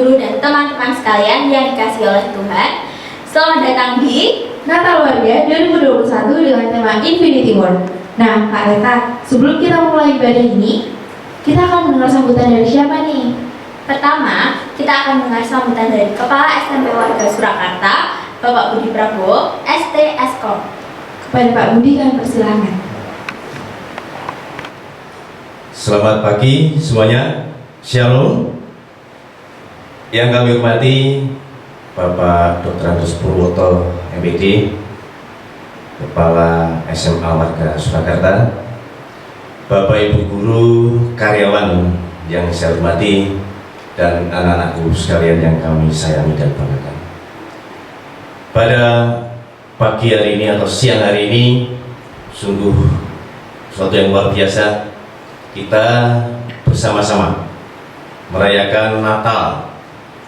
guru dan teman-teman sekalian yang dikasihi oleh Tuhan. Selamat datang di Natal Warga 2021 dengan tema Infinity War. Nah, Kak Reta, sebelum kita mulai ibadah ini, kita akan mendengar sambutan dari siapa nih? Pertama, kita akan mendengar sambutan dari Kepala SMP Warga Surakarta, Bapak Budi Prabowo, ST Eskom. Kepada Pak Budi kami persilahkan. Selamat pagi semuanya, Shalom. Yang kami hormati Bapak Dr. Andus Purwoto, MPD, Kepala SMA Warga Surakarta, Bapak Ibu Guru, karyawan yang saya hormati, dan anak-anakku sekalian yang kami sayangi dan banggakan. Pada pagi hari ini atau siang hari ini, sungguh sesuatu yang luar biasa. Kita bersama-sama merayakan Natal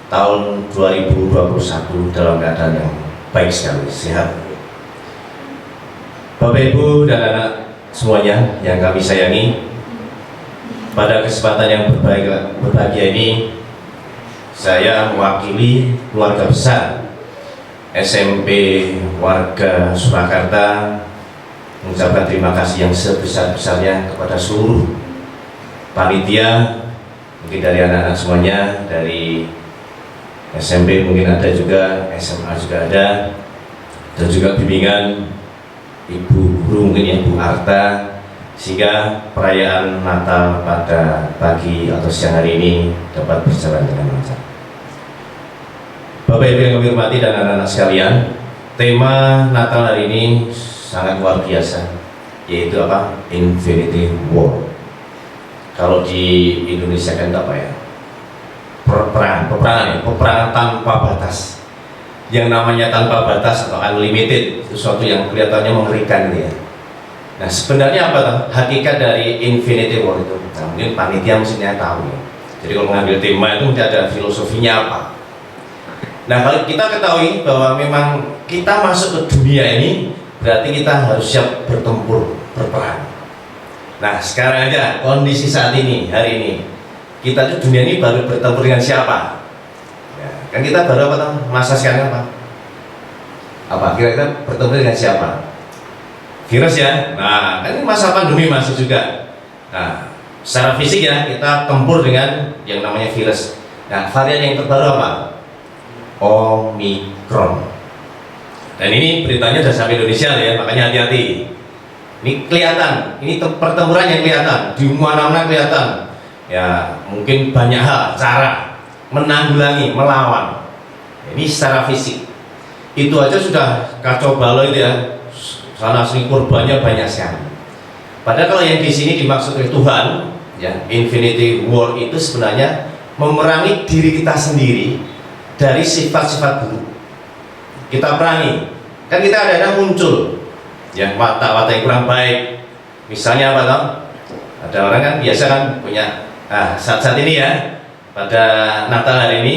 tahun 2021 dalam keadaan yang baik sekali, sehat. Bapak Ibu dan anak semuanya yang kami sayangi, pada kesempatan yang berbahagia ini saya mewakili keluarga besar SMP Warga Surakarta mengucapkan terima kasih yang sebesar-besarnya kepada seluruh panitia, mungkin dari anak-anak semuanya, dari SMP mungkin ada juga, SMA juga ada, dan juga bimbingan Ibu Guru mungkin ya, Bu Arta, sehingga perayaan Natal pada pagi atau siang hari ini dapat berjalan dengan lancar. Bapak Ibu yang kami hormati dan anak-anak sekalian, tema Natal hari ini sangat luar biasa, yaitu apa? Infinity War. Kalau di Indonesia kan apa ya? Peperangan tanpa batas. Yang namanya tanpa batas atau unlimited, sesuatu yang kelihatannya mengerikan gitu ya. Nah, sebenarnya apa tuh hakikat dari Infinity War itu? Nah, mungkin panitia mestinya tahu ya. Jadi kalau mengambil tema itu mesti ada filosofinya apa. Nah, kalau kita ketahui bahwa memang kita masuk ke dunia ini berarti kita harus siap bertempur, berperang. Nah, sekarang aja kondisi saat ini, hari ini, kita tuh dunia ini baru bertempur dengan siapa? Ya, kan kita baru apa tuh? Masa sekarang apa? Apa? Kira-kira bertempur dengan siapa? Virus ya. Nah, kan ini masa pandemi masih juga. Nah, secara fisik ya kita tempur dengan yang namanya virus. Nah, varian yang terbaru apa? Omikron. Dan ini beritanya sudah sampai Indonesia ya, makanya hati-hati. Ini kelihatan, ini pertempuran yang kelihatan, di mana-mana kelihatan. Ya, mungkin banyak hal, cara menanggulangi, melawan. Ini secara fisik. Itu aja sudah kacau balau itu ya. Sana sini korbannya banyak sekali. Padahal kalau yang di sini dimaksud oleh Tuhan, ya, Infinity War itu sebenarnya memerangi diri kita sendiri dari sifat-sifat buruk. Kita perangi. Kan kita ada muncul ya watak-watak yang kurang baik. Misalnya apa toh? Ada orang kan biasa kan punya saat-saat ini ya, pada Natal hari ini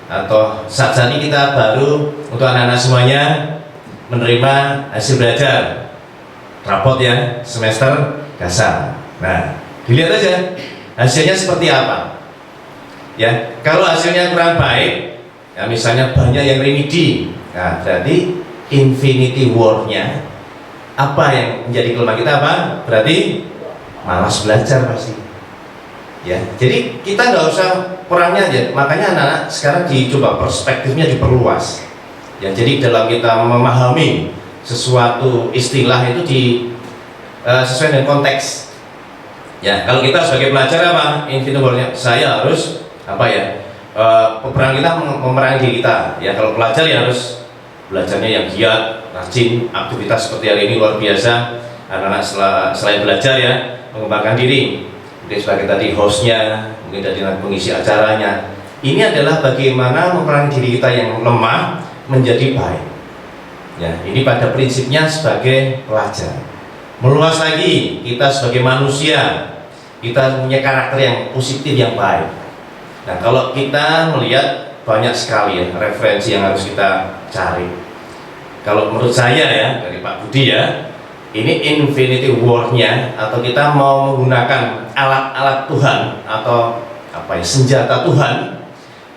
atau saat-saat ini kita baru untuk anak-anak semuanya menerima hasil belajar rapot ya semester dasar. Nah, dilihat aja hasilnya seperti apa. Ya, kalau hasilnya kurang baik, ya misalnya banyak yang remedi, nah berarti Infinity War-nya apa yang menjadi kelemahan kita apa? Berarti malas belajar pasti. Ya, jadi kita nggak usah perangnya aja. Makanya anak-anak sekarang dicoba perspektifnya diperluas. Ya, jadi dalam kita memahami sesuatu istilah itu sesuai dengan konteks. Ya, kalau kita sebagai pelajar apa? Infinity War-nya saya harus apa ya? Peperangan kita memerangi diri kita. Ya, kalau pelajar ya harus belajarnya yang giat, rajin, aktivitas seperti hari ini luar biasa. Anak-anak selain belajar ya mengembangkan diri. Mungkin sebagai tadi hostnya, mungkin tadi pengisi acaranya. Ini adalah bagaimana memerangi diri kita yang lemah menjadi baik. Ya, ini pada prinsipnya sebagai pelajar. Meluas lagi, kita sebagai manusia, kita punya karakter yang positif yang baik. Nah, kalau kita melihat banyak sekali ya referensi yang harus kita cari. Kalau menurut saya ya dari Pak Budi ya, ini Infinity War-nya atau kita mau menggunakan alat-alat Tuhan atau apa ya senjata Tuhan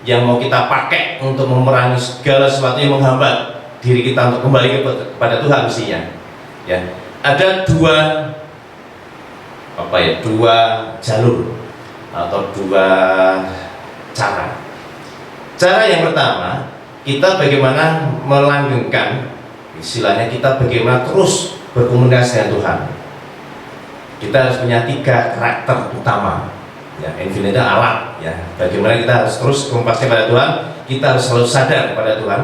yang mau kita pakai untuk memerangi segala sesuatu yang menghambat diri kita untuk kembali kepada Tuhan mestinya. Ya, ada dua jalur atau dua cara. Cara yang pertama, kita bagaimana melanggengkan, istilahnya kita bagaimana terus berkomunikasi dengan Tuhan. Kita harus punya 3 karakter utama. Ya, infinite alat. Ya, bagaimana kita harus terus komunikasi pada Tuhan. Kita harus selalu sadar pada Tuhan.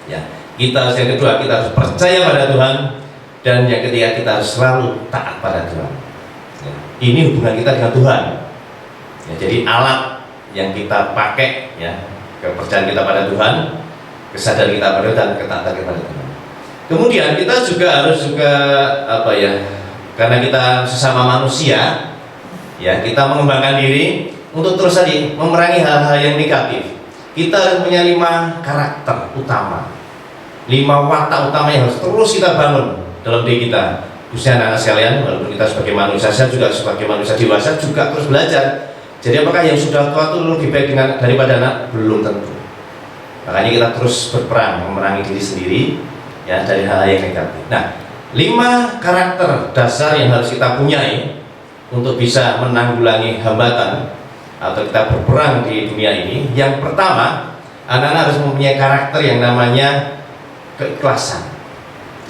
Ya, kita harus yang kedua, kita harus percaya pada Tuhan. Dan yang ketiga, kita harus selalu taat pada Tuhan. Ya, ini hubungan kita dengan Tuhan. Ya, jadi alat yang kita pakai, ya, kepercayaan kita pada Tuhan, kesadaran kita pada Tuhan, dan ketaatan kepada Tuhan. Kemudian kita juga harus karena kita sesama manusia, ya, kita mengembangkan diri untuk terus tadi memerangi hal-hal yang negatif. Kita harus punya 5 karakter utama, 5 watak utama yang harus terus kita bangun dalam diri kita. Khususnya anak-anak sekalian, walaupun kita sebagai manusia, saya juga sebagai manusia dewasa juga terus belajar. Jadi apakah yang sudah tua itu lebih baik daripada anak? Belum tentu. Makanya kita terus berperang memerangi diri sendiri, ya, dari hal-hal yang negatif. Nah, 5 karakter dasar yang harus kita punyai untuk bisa menanggulangi hambatan atau kita berperang di dunia ini. Yang pertama, anak-anak harus mempunyai karakter yang namanya keikhlasan,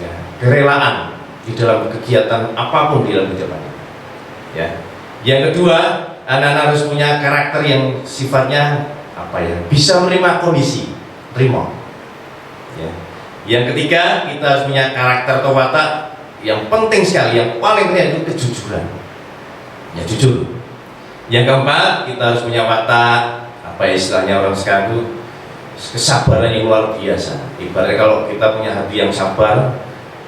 ya, kerelaan di dalam kegiatan apapun di dalam kehidupan. Ya. Yang kedua, anak-anak harus punya karakter yang sifatnya bisa menerima kondisi, terima. Ya. Yang ketiga, kita harus punya karakter atau watak yang penting sekali, yang paling penting itu kejujuran. Ya, jujur. Yang keempat, kita harus punya watak istilahnya orang sekarang itu kesabaran yang luar biasa. Ibaratnya kalau kita punya hati yang sabar,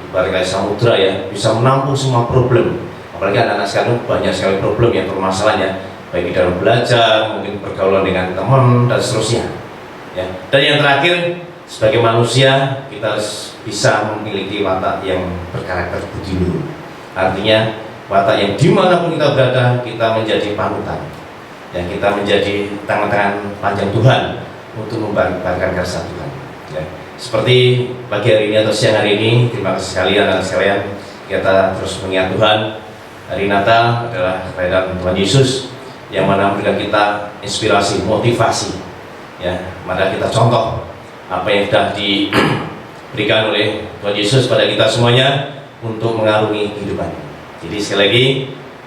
ibaratnya kayak samudra, ya, bisa menampung semua problem. Apalagi anak-anak sekarang banyak sekali problem yang permasalahannya, baik di dalam belajar, mungkin pergaulan dengan teman dan seterusnya. Ya. Dan yang terakhir, sebagai manusia kita harus bisa memiliki watak yang berkarakter budi luhur. Artinya watak yang dimanapun kita berada, kita menjadi panutan, ya, kita menjadi tangan-tangan panjang Tuhan untuk membagikan karsa Tuhan. Ya. Seperti pagi hari ini atau siang hari ini, terima kasih sekali anak-anak sekalian, kita terus mengingat Tuhan. Hari Natal adalah kelahiran Tuhan Yesus yang mana memberikan kita inspirasi, motivasi, ya, mari kita contoh apa yang sudah diberikan oleh Tuhan Yesus pada kita semuanya untuk mengarungi kehidupan. Jadi sekali lagi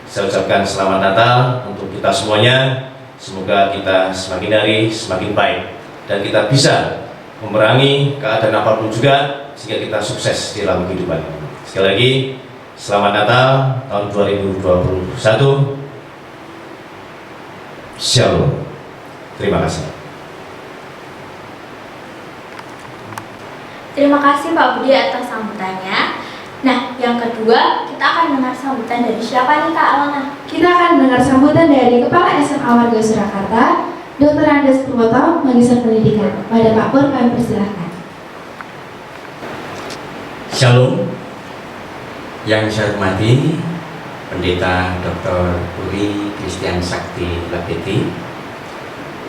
saya ucapkan selamat Natal untuk kita semuanya. Semoga kita semakin hari semakin baik dan kita bisa memerangi keadaan apapun juga sehingga kita sukses di dalam kehidupan. Sekali lagi selamat Natal tahun 2021. Shalom. Terima kasih. Terima kasih Pak Budi atas sambutannya. Nah, yang kedua, kita akan dengar sambutan dari siapa nih Kak Alona? Kita akan mendengar sambutan dari Kepala SMA Warga Surakarta, Dr. Andes Purwoto, Magister Pendidikan. Pada Pak Pur, kami persilahkan. Shalom. Yang saya hormati Pendeta Dr. Uri Christian Sakti Labeti,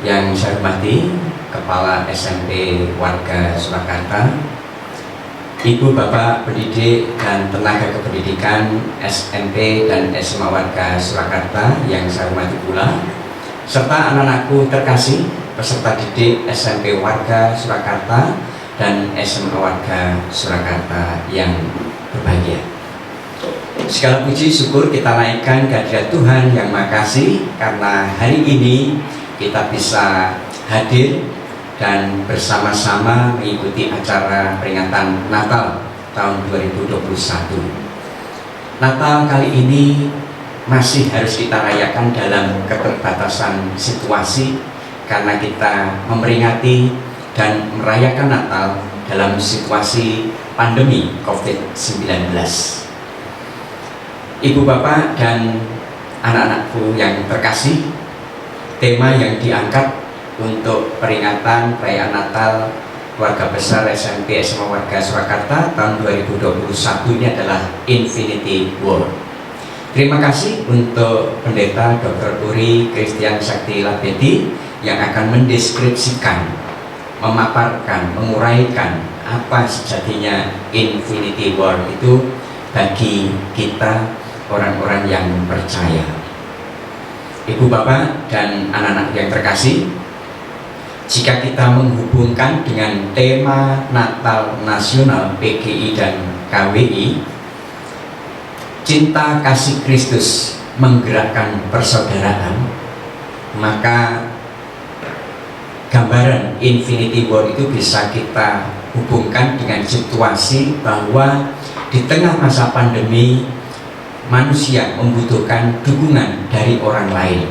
yang saya hormati Kepala SMP Warga Surakarta, Ibu Bapak pendidik dan tenaga kependidikan SMP dan SMA Warga Surakarta yang saya hormati pula, serta anak-anakku terkasih peserta didik SMP Warga Surakarta dan SMA Warga Surakarta yang berbahagia. Segala puji syukur kita naikkan kehadirat Tuhan yang Maha Kasih karena hari ini kita bisa hadir dan bersama-sama mengikuti acara peringatan Natal tahun 2021. Natal kali ini masih harus kita rayakan dalam keterbatasan situasi karena kita memperingati dan merayakan Natal dalam situasi pandemi COVID-19. Ibu Bapak dan anak-anakku yang terkasih, tema yang diangkat untuk peringatan perayaan Natal Keluarga Besar SMP SMA Warga Surakarta tahun 2021 ini adalah Infinity War. Terima kasih untuk Pendeta Dr. Uri Christian Sakti Labeti yang akan mendeskripsikan, memaparkan, menguraikan apa sejatinya Infinity War itu bagi kita orang-orang yang percaya. Ibu bapak dan anak-anak yang terkasih, jika kita menghubungkan dengan tema Natal Nasional PGI dan KWI, cinta kasih Kristus menggerakkan persaudaraan, maka gambaran Infinity War itu bisa kita hubungkan dengan situasi bahwa di tengah masa pandemi manusia membutuhkan dukungan dari orang lain,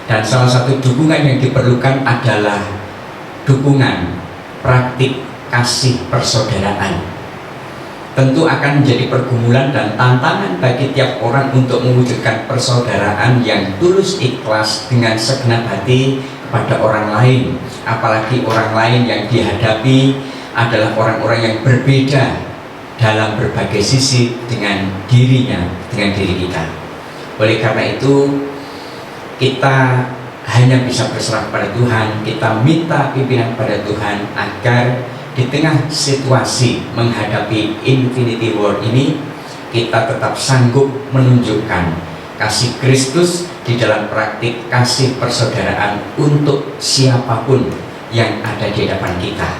dan salah satu dukungan yang diperlukan adalah dukungan praktik kasih persaudaraan. Tentu akan menjadi pergumulan dan tantangan bagi tiap orang untuk mewujudkan persaudaraan yang tulus ikhlas dengan segenap hati kepada orang lain, apalagi orang lain yang dihadapi adalah orang-orang yang berbeda dalam berbagai sisi dengan dirinya, dengan diri kita. Oleh karena itu, kita hanya bisa berserah pada Tuhan, kita minta pimpinan pada Tuhan agar di tengah situasi menghadapi Infinity War ini, kita tetap sanggup menunjukkan kasih Kristus di dalam praktik kasih persaudaraan untuk siapapun yang ada di hadapan kita,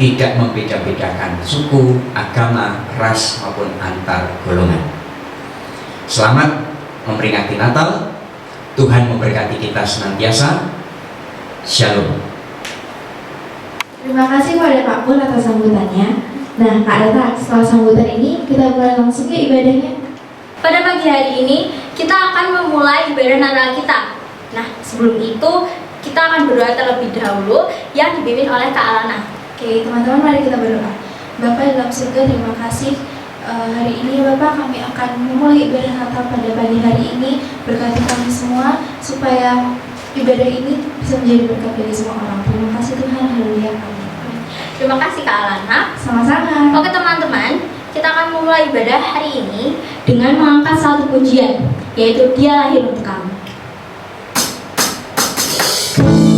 tidak membeda-bedakan suku, agama, ras maupun antar golongan. Selamat memperingati Natal. Tuhan memberkati kita senantiasa. Shalom. Terima kasih kepada Pak Pun atas sambutannya. Nah, Kak Reta, setelah sambutan ini kita mulai langsung ke ibadahnya. Pada pagi hari ini kita akan memulai ibadah Natal kita. Nah, sebelum itu kita akan berdoa terlebih dahulu yang dipimpin oleh Kak Alana. Oke, teman-teman, mari kita berdoa. Bapa dalam surga, terima kasih. Hari ini Bapak, kami akan memulai ibadah Natal pada pagi hari ini. Berkati kami semua supaya ibadah ini bisa menjadi berkat bagi semua orang. Terima kasih Tuhan, haleluya, amin. Terima kasih Kak Alana. Sama-sama. Oke teman-teman, kita akan memulai ibadah hari ini dengan mengangkat satu pujian, yaitu Dia Lahir Untuk Kamu. Kami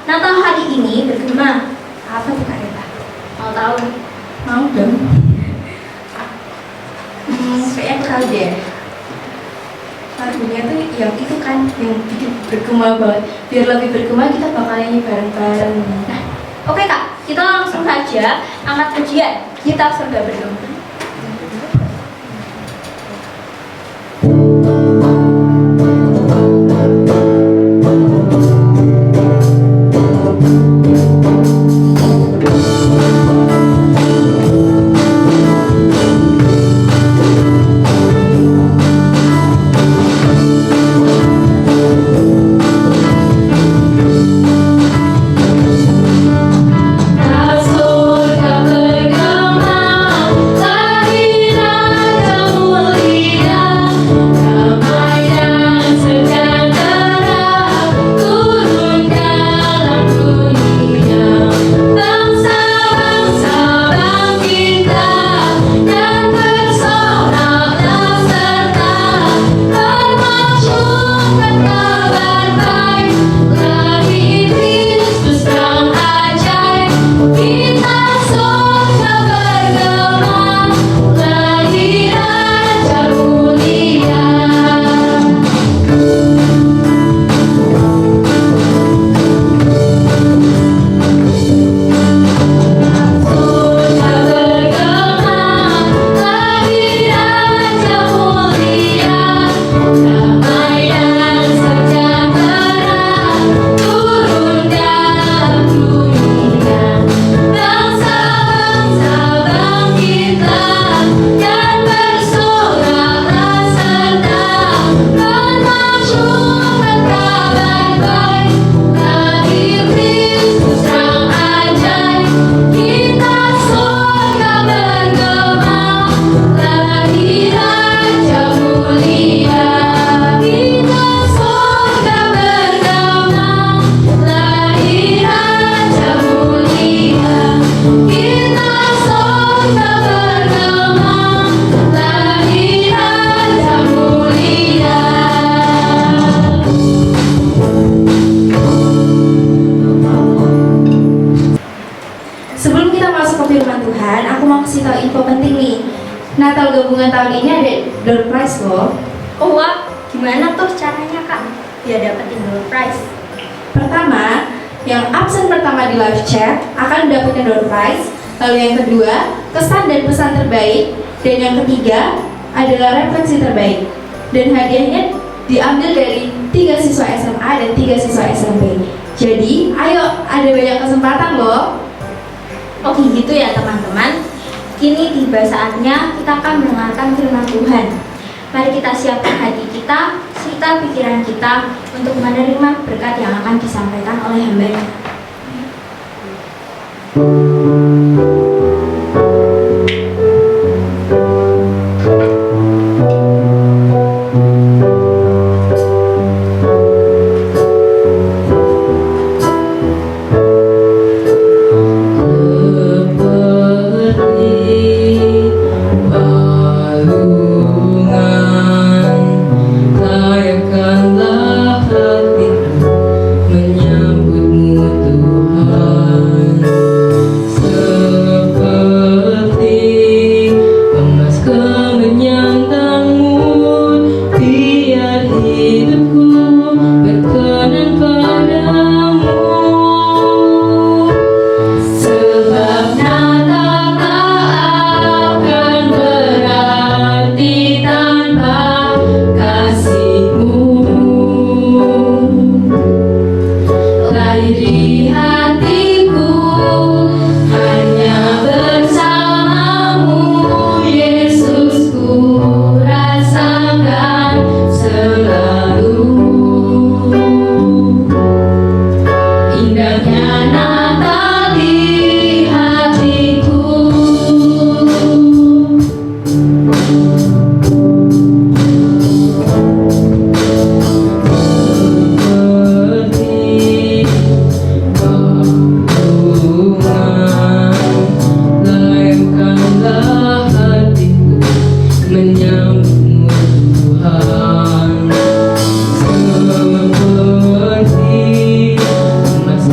Natal hari ini bergema. Apa tuh Kak Rita? Mau tahu? Mau dong. Kayaknya aku tahu deh. Lagunya tuh yang itu kan yang bikin bergema banget. Biar lebih bergema kita bakal nyanyi bareng-bareng. Nah, oke Kak, kita langsung saja angkat pujian. Kita surga bergema. Surga bergema, Natal gabungan tahun ini ada door prize loh. Oh wah, gimana tuh caranya Kak biar dapetin door prize? Pertama, yang absen pertama di live chat akan mendapatkan door prize. Lalu yang kedua, kesan dan pesan terbaik. Dan yang ketiga adalah refleksi terbaik. Dan hadiahnya diambil dari 3 siswa SMA dan 3 siswa SMP. Jadi, ayo, ada banyak kesempatan loh. Oke gitu ya teman-teman. Kini tiba saatnya kita akan mendengarkan firman Tuhan. Mari kita siapkan hati kita, serta pikiran kita untuk menerima berkat yang akan disampaikan oleh hamba-Nya. Seperti emas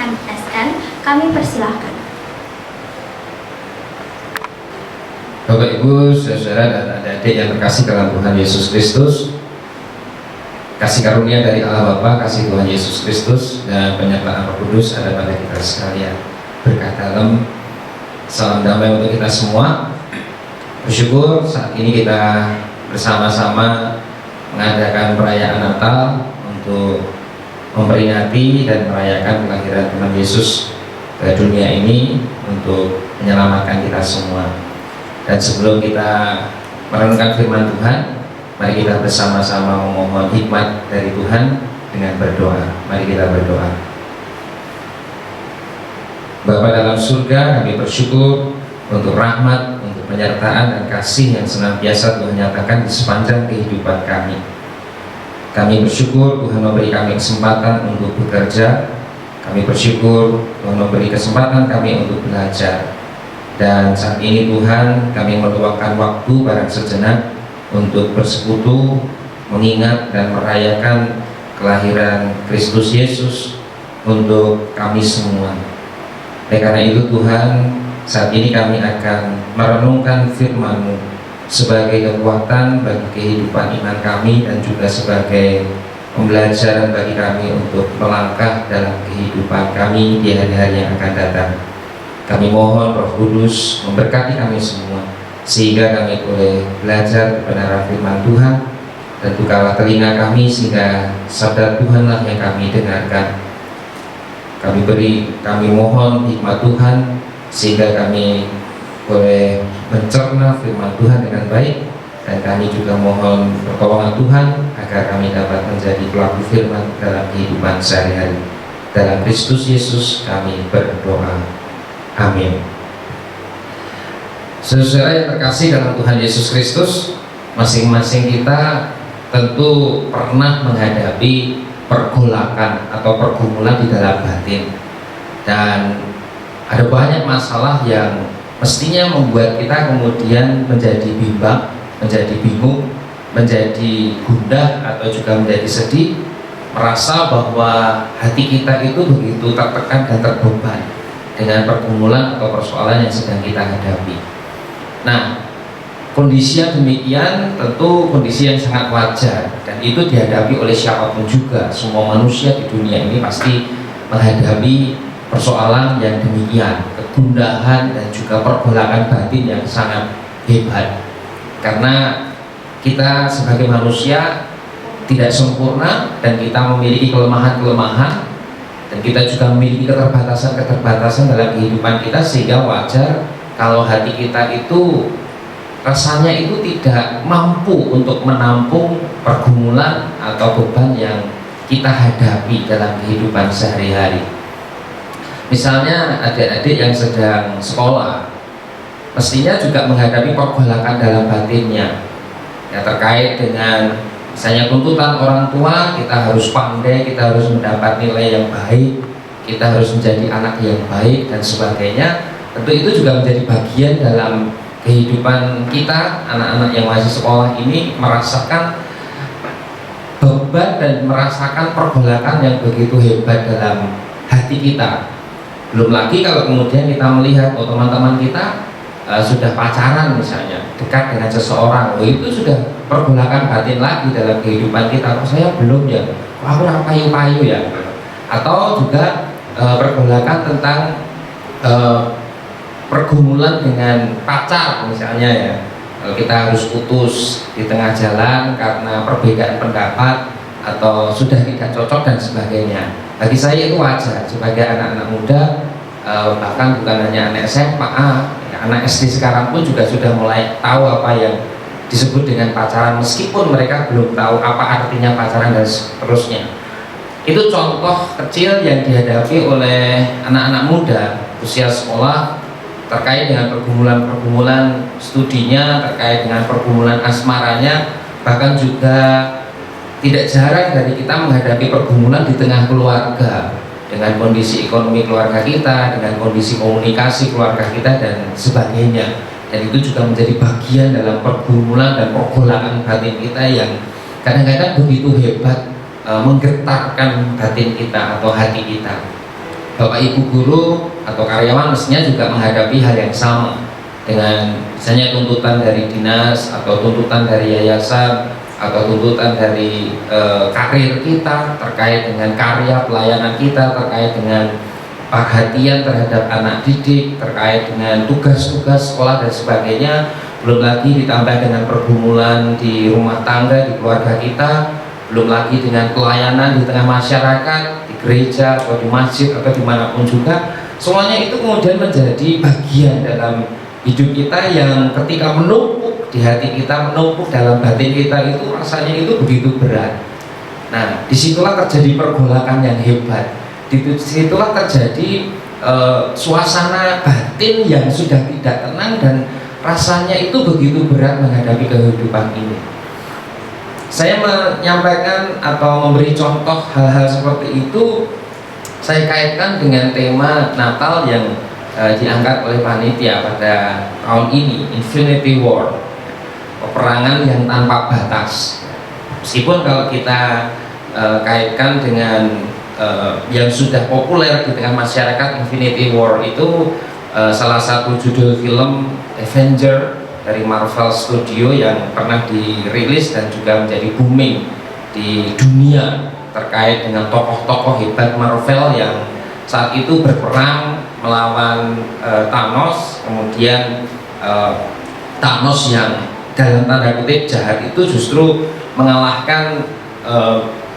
MSN, kami persilahkan. Bapak Ibu, saudara dan adik-adik yang terkasih dalam Tuhan Yesus Kristus, kasih karunia dari Allah Bapa, kasih Tuhan Yesus Kristus, dan penyertaan Roh Kudus ada pada kita sekalian. Berkah dalam, salam damai untuk kita semua. Bersyukur saat ini kita bersama-sama mengadakan perayaan Natal untuk memperingati dan merayakan kelahiran Tuhan Yesus ke dunia ini untuk menyelamatkan kita semua. Dan sebelum kita merenungkan firman Tuhan, mari kita bersama-sama memohon hikmat dari Tuhan dengan berdoa. Mari kita berdoa. Bapa dalam surga, kami bersyukur untuk rahmat, untuk penyertaan dan kasih yang senantiasa Tuhan nyatakan di sepanjang kehidupan kami. Kami bersyukur Tuhan memberi kami kesempatan untuk bekerja. Kami bersyukur Tuhan memberi kesempatan kami untuk belajar. Dan saat ini Tuhan, kami meluangkan waktu barang sejenak untuk bersekutu, mengingat dan merayakan kelahiran Kristus Yesus untuk kami semua. Oleh karena itu Tuhan, saat ini kami akan merenungkan firman-Mu sebagai kekuatan bagi kehidupan iman kami dan juga sebagai pembelajaran bagi kami untuk melangkah dalam kehidupan kami di hari-hari yang akan datang. Kami mohon Roh Kudus memberkati kami semua sehingga kami boleh belajar kebenaran firman Tuhan, dan bukalah telinga kami sehingga sabda Tuhanlah yang kami dengarkan. Kami mohon hikmat Tuhan sehingga kami boleh mencerna firman Tuhan dengan baik, dan kami juga mohon pertolongan Tuhan agar kami dapat menjadi pelaku firman dalam kehidupan sehari-hari. Dalam Kristus Yesus kami berdoa. Amin. Saudara yang terkasih dalam Tuhan Yesus Kristus, masing-masing kita tentu pernah menghadapi pergolakan atau pergumulan di dalam batin, dan ada banyak masalah yang mestinya membuat kita kemudian menjadi bimbang, menjadi bingung, menjadi gundah atau juga menjadi sedih, merasa bahwa hati kita itu begitu tertekan dan terbeban dengan pergumulan atau persoalan yang sedang kita hadapi. Nah, kondisi yang demikian tentu kondisi yang sangat wajar, dan itu dihadapi oleh siapapun juga. Semua manusia di dunia ini pasti menghadapi persoalan yang demikian, kegundahan dan juga pergolakan batin yang sangat hebat. Karena kita sebagai manusia tidak sempurna dan kita memiliki kelemahan-kelemahan, dan kita juga memiliki keterbatasan-keterbatasan dalam kehidupan kita, sehingga wajar kalau hati kita itu rasanya itu tidak mampu untuk menampung pergumulan atau beban yang kita hadapi dalam kehidupan sehari-hari. Misalnya adik-adik yang sedang sekolah mestinya juga menghadapi pergolakan dalam batinnya, ya, terkait dengan misalnya tuntutan orang tua, kita harus pandai, kita harus mendapat nilai yang baik, kita harus menjadi anak yang baik dan sebagainya. Tentu itu juga menjadi bagian dalam kehidupan kita. Anak-anak yang masih sekolah ini merasakan beban dan merasakan pergolakan yang begitu hebat dalam hati kita. Belum lagi kalau kemudian kita melihat teman-teman kita sudah pacaran misalnya, dekat dengan seseorang, itu sudah pergolakan batin lagi dalam kehidupan kita. Kok saya belum ya? Kok aku ora payu-payu ya? Atau juga pergolakan tentang pergumulan dengan pacar misalnya ya. Kalau kita harus putus di tengah jalan karena perbedaan pendapat atau sudah tidak cocok dan sebagainya. Bagi saya itu wajar sebagai anak-anak muda, bahkan bukan hanya anak SMA, anak SD sekarang pun juga sudah mulai tahu apa yang disebut dengan pacaran, meskipun mereka belum tahu apa artinya pacaran dan seterusnya. Itu contoh kecil yang dihadapi oleh anak-anak muda usia sekolah terkait dengan pergumulan-pergumulan studinya, terkait dengan pergumulan asmaranya, bahkan juga tidak jarang dari kita menghadapi pergumulan di tengah keluarga, dengan kondisi ekonomi keluarga kita, dengan kondisi komunikasi keluarga kita dan sebagainya. Dan itu juga menjadi bagian dalam pergumulan dan pergolakan batin kita yang kadang-kadang begitu hebat, menggetarkan batin kita atau hati kita. Bapak Ibu guru atau karyawan mestinya juga menghadapi hal yang sama, dengan misalnya tuntutan dari dinas atau tuntutan dari yayasan atau tuntutan dari karir kita terkait dengan karya pelayanan kita, terkait dengan perhatian terhadap anak didik, terkait dengan tugas-tugas sekolah dan sebagainya. Belum lagi ditambah dengan pergumulan di rumah tangga, di keluarga kita, belum lagi dengan pelayanan di tengah masyarakat, di gereja atau di masjid atau dimanapun juga. Semuanya itu kemudian menjadi bagian dalam hidup kita yang ketika menumpuk di hati kita, menumpuk dalam batin kita, itu rasanya itu begitu berat. Nah, disitulah terjadi pergolakan yang hebat. Disitulah terjadi suasana batin yang sudah tidak tenang dan rasanya itu begitu berat menghadapi kehidupan ini. Saya menyampaikan atau memberi contoh hal-hal seperti itu, saya kaitkan dengan tema Natal yang diangkat oleh panitia pada tahun ini, Infinity War, peperangan yang tanpa batas. Meskipun kalau kita kaitkan dengan yang sudah populer di tengah masyarakat, Infinity War itu salah satu judul film Avenger dari Marvel Studio yang pernah dirilis dan juga menjadi booming di dunia terkait dengan tokoh-tokoh hebat Marvel yang saat itu berperang melawan Thanos. Kemudian Thanos yang dalam tanda kutip jahat itu justru mengalahkan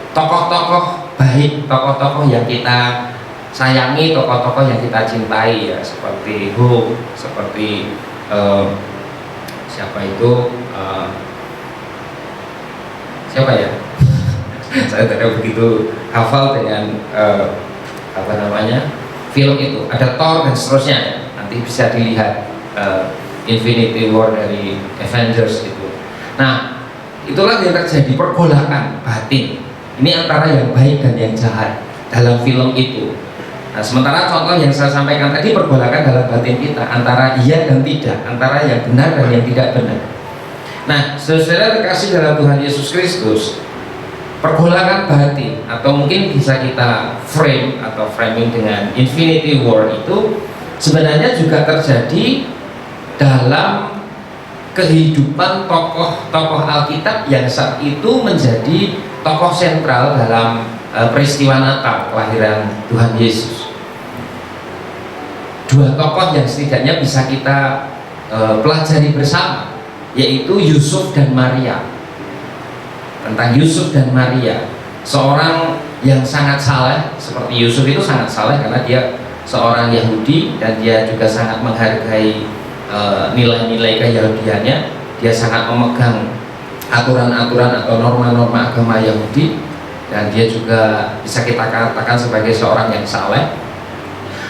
tokoh-tokoh baik, tokoh-tokoh yang kita sayangi, tokoh-tokoh yang kita cintai, ya, seperti Hulk, seperti siapa itu, siapa ya? Saya tidak begitu hafal dengan apa namanya film itu. Ada Thor dan seterusnya. Nanti bisa dilihat Infinity War dari Avengers itu. Nah, itulah yang terjadi, pergolakan batin. Ini antara yang baik dan yang jahat dalam film itu. Nah, sementara contoh yang saya sampaikan tadi, pergolakan dalam batin kita antara iya dan tidak, antara yang benar dan yang tidak benar. Nah, saudara terkasih dalam Tuhan Yesus Kristus, pergolakan batin atau mungkin bisa kita frame atau framing dengan Infinity War itu sebenarnya juga terjadi dalam kehidupan tokoh-tokoh Alkitab yang saat itu menjadi tokoh sentral dalam peristiwa Natal, kelahiran Tuhan Yesus. Dua tokoh yang setidaknya bisa kita pelajari bersama, yaitu Yusuf dan Maria. Tentang Yusuf dan Maria, seorang yang sangat saleh. Seperti Yusuf itu sangat saleh karena dia seorang Yahudi dan dia juga sangat menghargai nilai-nilai keyahudiannya. Dia sangat memegang aturan-aturan atau norma-norma agama Yahudi, dan dia juga bisa kita katakan sebagai seorang yang saleh.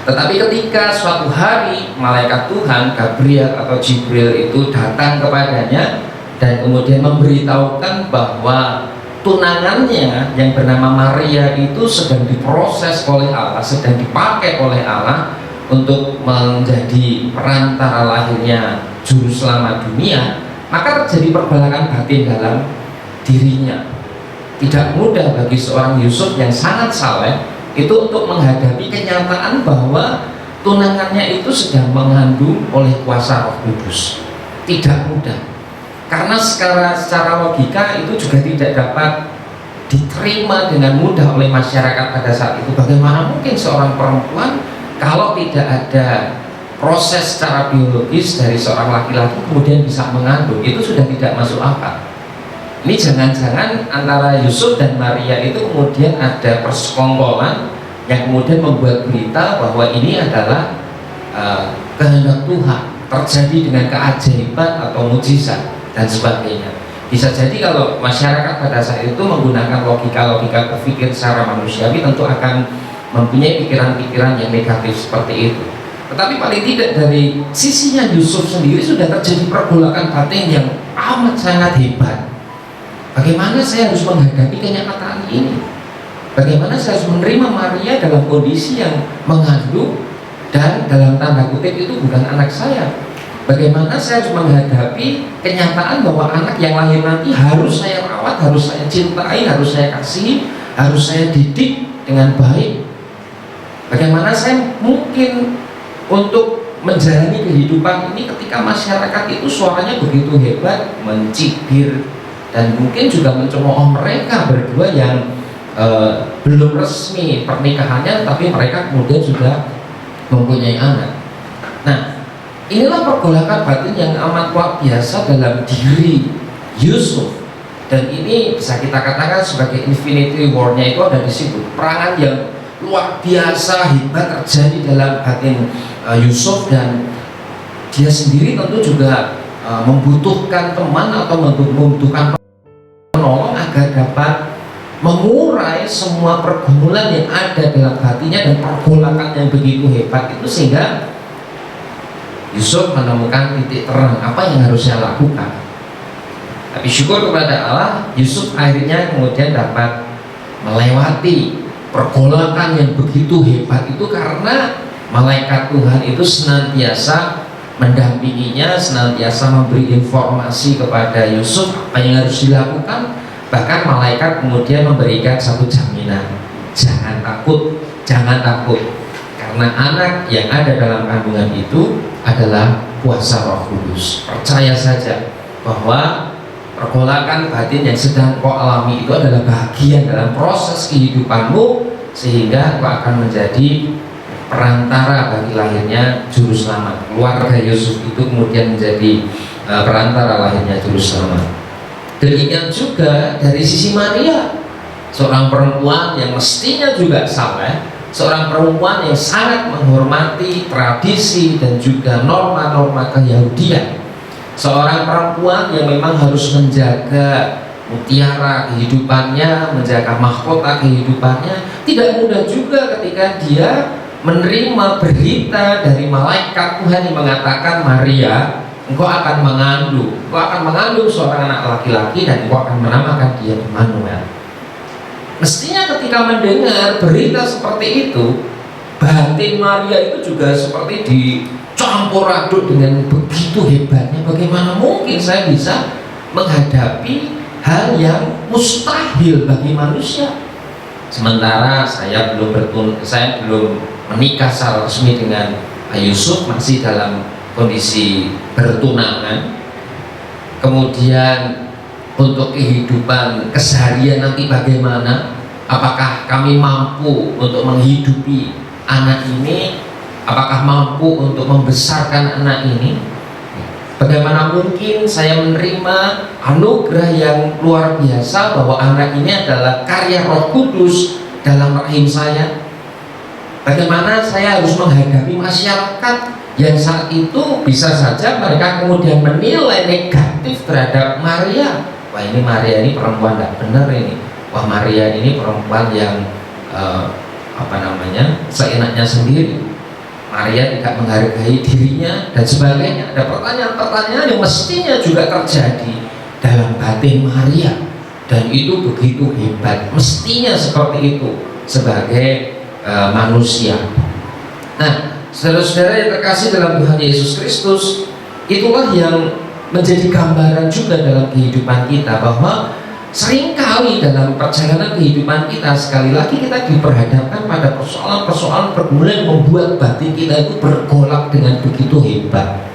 Tetapi ketika suatu hari malaikat Tuhan Gabriel atau Jibril itu datang kepadanya dan kemudian memberitahukan bahwa tunangannya yang bernama Maria itu sedang diproses oleh Allah, sedang dipakai oleh Allah untuk menjadi perantara lahirnya juru selamat dunia, maka terjadi pergolakan batin dalam dirinya. Tidak mudah bagi seorang Yusuf yang sangat saleh itu untuk menghadapi kenyataan bahwa tunangannya itu sedang mengandung oleh kuasa Roh Kudus. Tidak mudah, karena secara logika itu juga tidak dapat diterima dengan mudah oleh masyarakat pada saat itu. Bagaimana mungkin seorang perempuan kalau tidak ada proses secara biologis dari seorang laki-laki kemudian bisa mengandung? Itu sudah tidak masuk akal. Ini jangan-jangan antara Yusuf dan Maria itu kemudian ada persekongkolan yang kemudian membuat berita bahwa ini adalah kehendak Tuhan, terjadi dengan keajaiban atau mukjizat dan sebagainya. Bisa jadi kalau masyarakat pada saat itu menggunakan logika-logika berpikir secara manusiawi, tentu akan mempunyai pikiran-pikiran yang negatif seperti itu. Tetapi paling tidak dari sisinya Yusuf sendiri sudah terjadi pergolakan batin yang amat sangat hebat. Bagaimana saya harus menghadapi kenyataan ini? Bagaimana saya harus menerima Maria dalam kondisi yang mengandung dan dalam tanda kutip itu bukan anak saya? Bagaimana saya harus menghadapi kenyataan bahwa anak yang lahir nanti harus saya rawat, harus saya cintai, harus saya kasihi, harus saya didik dengan baik? Bagaimana saya mungkin untuk menjalani kehidupan ini ketika masyarakat itu suaranya begitu hebat, mencibir, dan mungkin juga mencemooh mereka berdua yang belum resmi pernikahannya, tapi mereka kemudian sudah mempunyai anak. Nah, inilah pergolakan batin yang amat luar biasa dalam diri Yusuf, dan ini bisa kita katakan sebagai infinity war-nya itu ada di situ. Perangan yang luar biasa hebat terjadi dalam batin Yusuf, dan dia sendiri tentu juga membutuhkan teman atau membutuhkan penolong agar dapat mengurai semua pergumulan yang ada dalam hatinya dan pergolakan yang begitu hebat itu, sehingga Yusuf menemukan titik terang apa yang harus saya lakukan. Tapi syukur kepada Allah, Yusuf akhirnya kemudian dapat melewati pergolakan yang begitu hebat itu karena malaikat Tuhan itu senantiasa mendampinginya, senantiasa memberi informasi kepada Yusuf apa yang harus dilakukan. Bahkan malaikat kemudian memberikan satu jaminan, jangan takut, jangan takut, karena anak yang ada dalam kandungan itu adalah kuasa Roh Kudus. Percaya saja bahwa pergolakan batin yang sedang kau alami itu adalah bagian dalam proses kehidupanmu, sehingga kau akan menjadi perantara bagi lahirnya juru selamat. Keluarga Yusuf itu kemudian menjadi perantara lahirnya juru selamat. Demikian juga dari sisi Maria, seorang perempuan yang mestinya juga saleh, seorang perempuan yang sangat menghormati tradisi dan juga norma-norma keyahudian, seorang perempuan yang memang harus menjaga mutiara kehidupannya, menjaga mahkota kehidupannya. Tidak mudah juga ketika dia menerima berita dari malaikat Tuhan yang mengatakan, Maria, engkau akan mengandung seorang anak laki-laki dan engkau akan menamakan dia Immanuel. Mestinya ketika mendengar berita seperti itu, batin Maria itu juga seperti dicampur aduk dengan begitu hebatnya. Bagaimana mungkin saya bisa menghadapi hal yang mustahil bagi manusia? Sementara saya belum menikah secara resmi dengan Yusuf, masih dalam kondisi bertunangan. Kemudian untuk kehidupan keseharian nanti bagaimana? Apakah kami mampu untuk menghidupi anak ini? Apakah mampu untuk membesarkan anak ini? Bagaimana mungkin saya menerima anugerah yang luar biasa bahwa anak ini adalah karya Roh Kudus dalam rahim saya? Bagaimana saya harus menghadapi masyarakat yang saat itu bisa saja mereka kemudian menilai negatif terhadap Maria. Wah, ini Maria ini perempuan tidak benar ini. Wah, Maria ini perempuan yang seenaknya sendiri. Maria tidak menghargai dirinya dan sebagainya. Ada pertanyaan-pertanyaan yang mestinya juga terjadi dalam batin Maria, dan itu begitu hebat. Mestinya seperti itu sebagai manusia. Nah, saudara-saudara yang terkasih dalam Tuhan Yesus Kristus, itulah yang menjadi gambaran juga dalam kehidupan kita, bahwa seringkali dalam perjalanan kehidupan kita, sekali lagi kita diperhadapkan pada persoalan-persoalan pergumulan yang membuat batin kita itu bergolak dengan begitu hebat.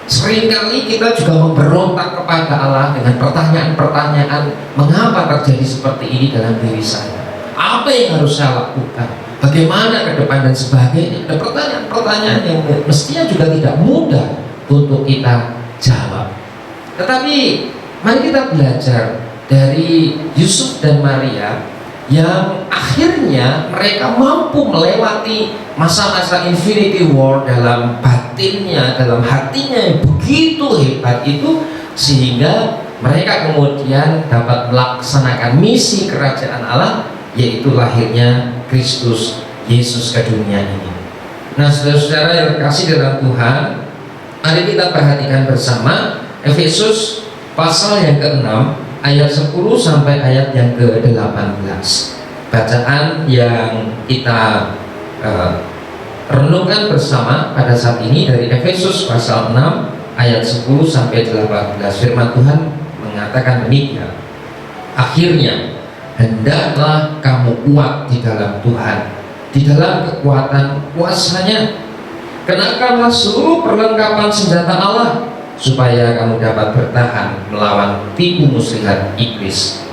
Seringkali kita juga memberontak kepada Allah dengan pertanyaan-pertanyaan, mengapa terjadi seperti ini dalam diri saya? Apa yang harus saya lakukan? Bagaimana ke depan dan sebagainya? Ada pertanyaan-pertanyaan yang mestinya juga tidak mudah untuk kita jawab. Tetapi mari kita belajar dari Yusuf dan Maria yang akhirnya mereka mampu melewati masa-masa infinity war dalam batinnya, dalam hatinya yang begitu hebat itu, sehingga mereka kemudian dapat melaksanakan misi kerajaan Allah, yaitu lahirnya Kristus Yesus ke dunia ini. Nah, saudara-saudara yang terkasih dalam Tuhan, mari kita perhatikan bersama Efesus pasal yang ke-6 ayat 10 sampai ayat yang ke-18. Bacaan yang kita renungkan bersama pada saat ini dari Efesus pasal 6 ayat 10 sampai 18. Firman Tuhan mengatakan demikian. Akhirnya hendaklah kamu kuat di dalam Tuhan di dalam kekuatan kuasa-Nya. Kenakanlah seluruh perlengkapan senjata Allah supaya kamu dapat bertahan melawan tipu muslihat iblis.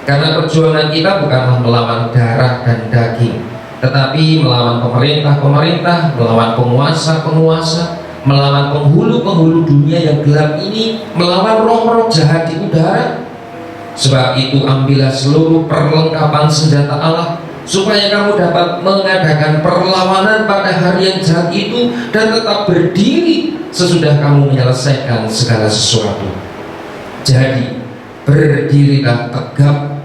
Karena perjuangan kita bukanlah melawan darah dan daging, tetapi melawan pemerintah-pemerintah, melawan penguasa-penguasa, melawan penghulu-penghulu dunia yang gelap ini, melawan roh-roh jahat di udara. Sebab itu ambillah seluruh perlengkapan senjata Allah supaya kamu dapat mengadakan perlawanan pada hari yang jahat itu dan tetap berdiri sesudah kamu menyelesaikan segala sesuatu. Jadi berdirilah tegap,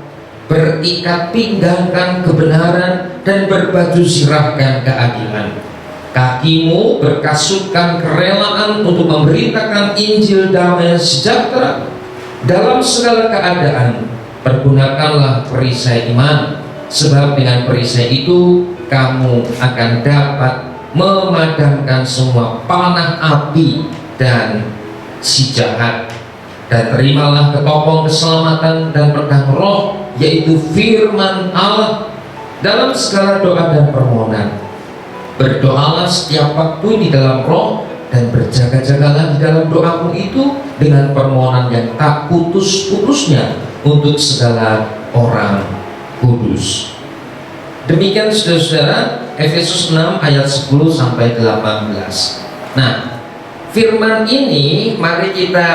berikat pinggangkan kebenaran, dan berbaju sirahkan keadilan. Kakimu berkasutkan kerelaan untuk memberitakan Injil damai sejahtera. Dalam segala keadaan pergunakanlah perisai iman, sebab dengan perisai itu kamu akan dapat memadamkan semua panah api dan si jahat. Dan terimalah ketopong keselamatan dan pedang roh, yaitu firman Allah. Dalam segala doa dan permohonan berdoalah setiap waktu di dalam roh, dan berjaga-jagalah di dalam doamu itu dengan permohonan yang tak putus-putusnya untuk segala orang kudus. Demikian saudara-saudara, Efesus 6 ayat 10 sampai 18. Nah, firman ini mari kita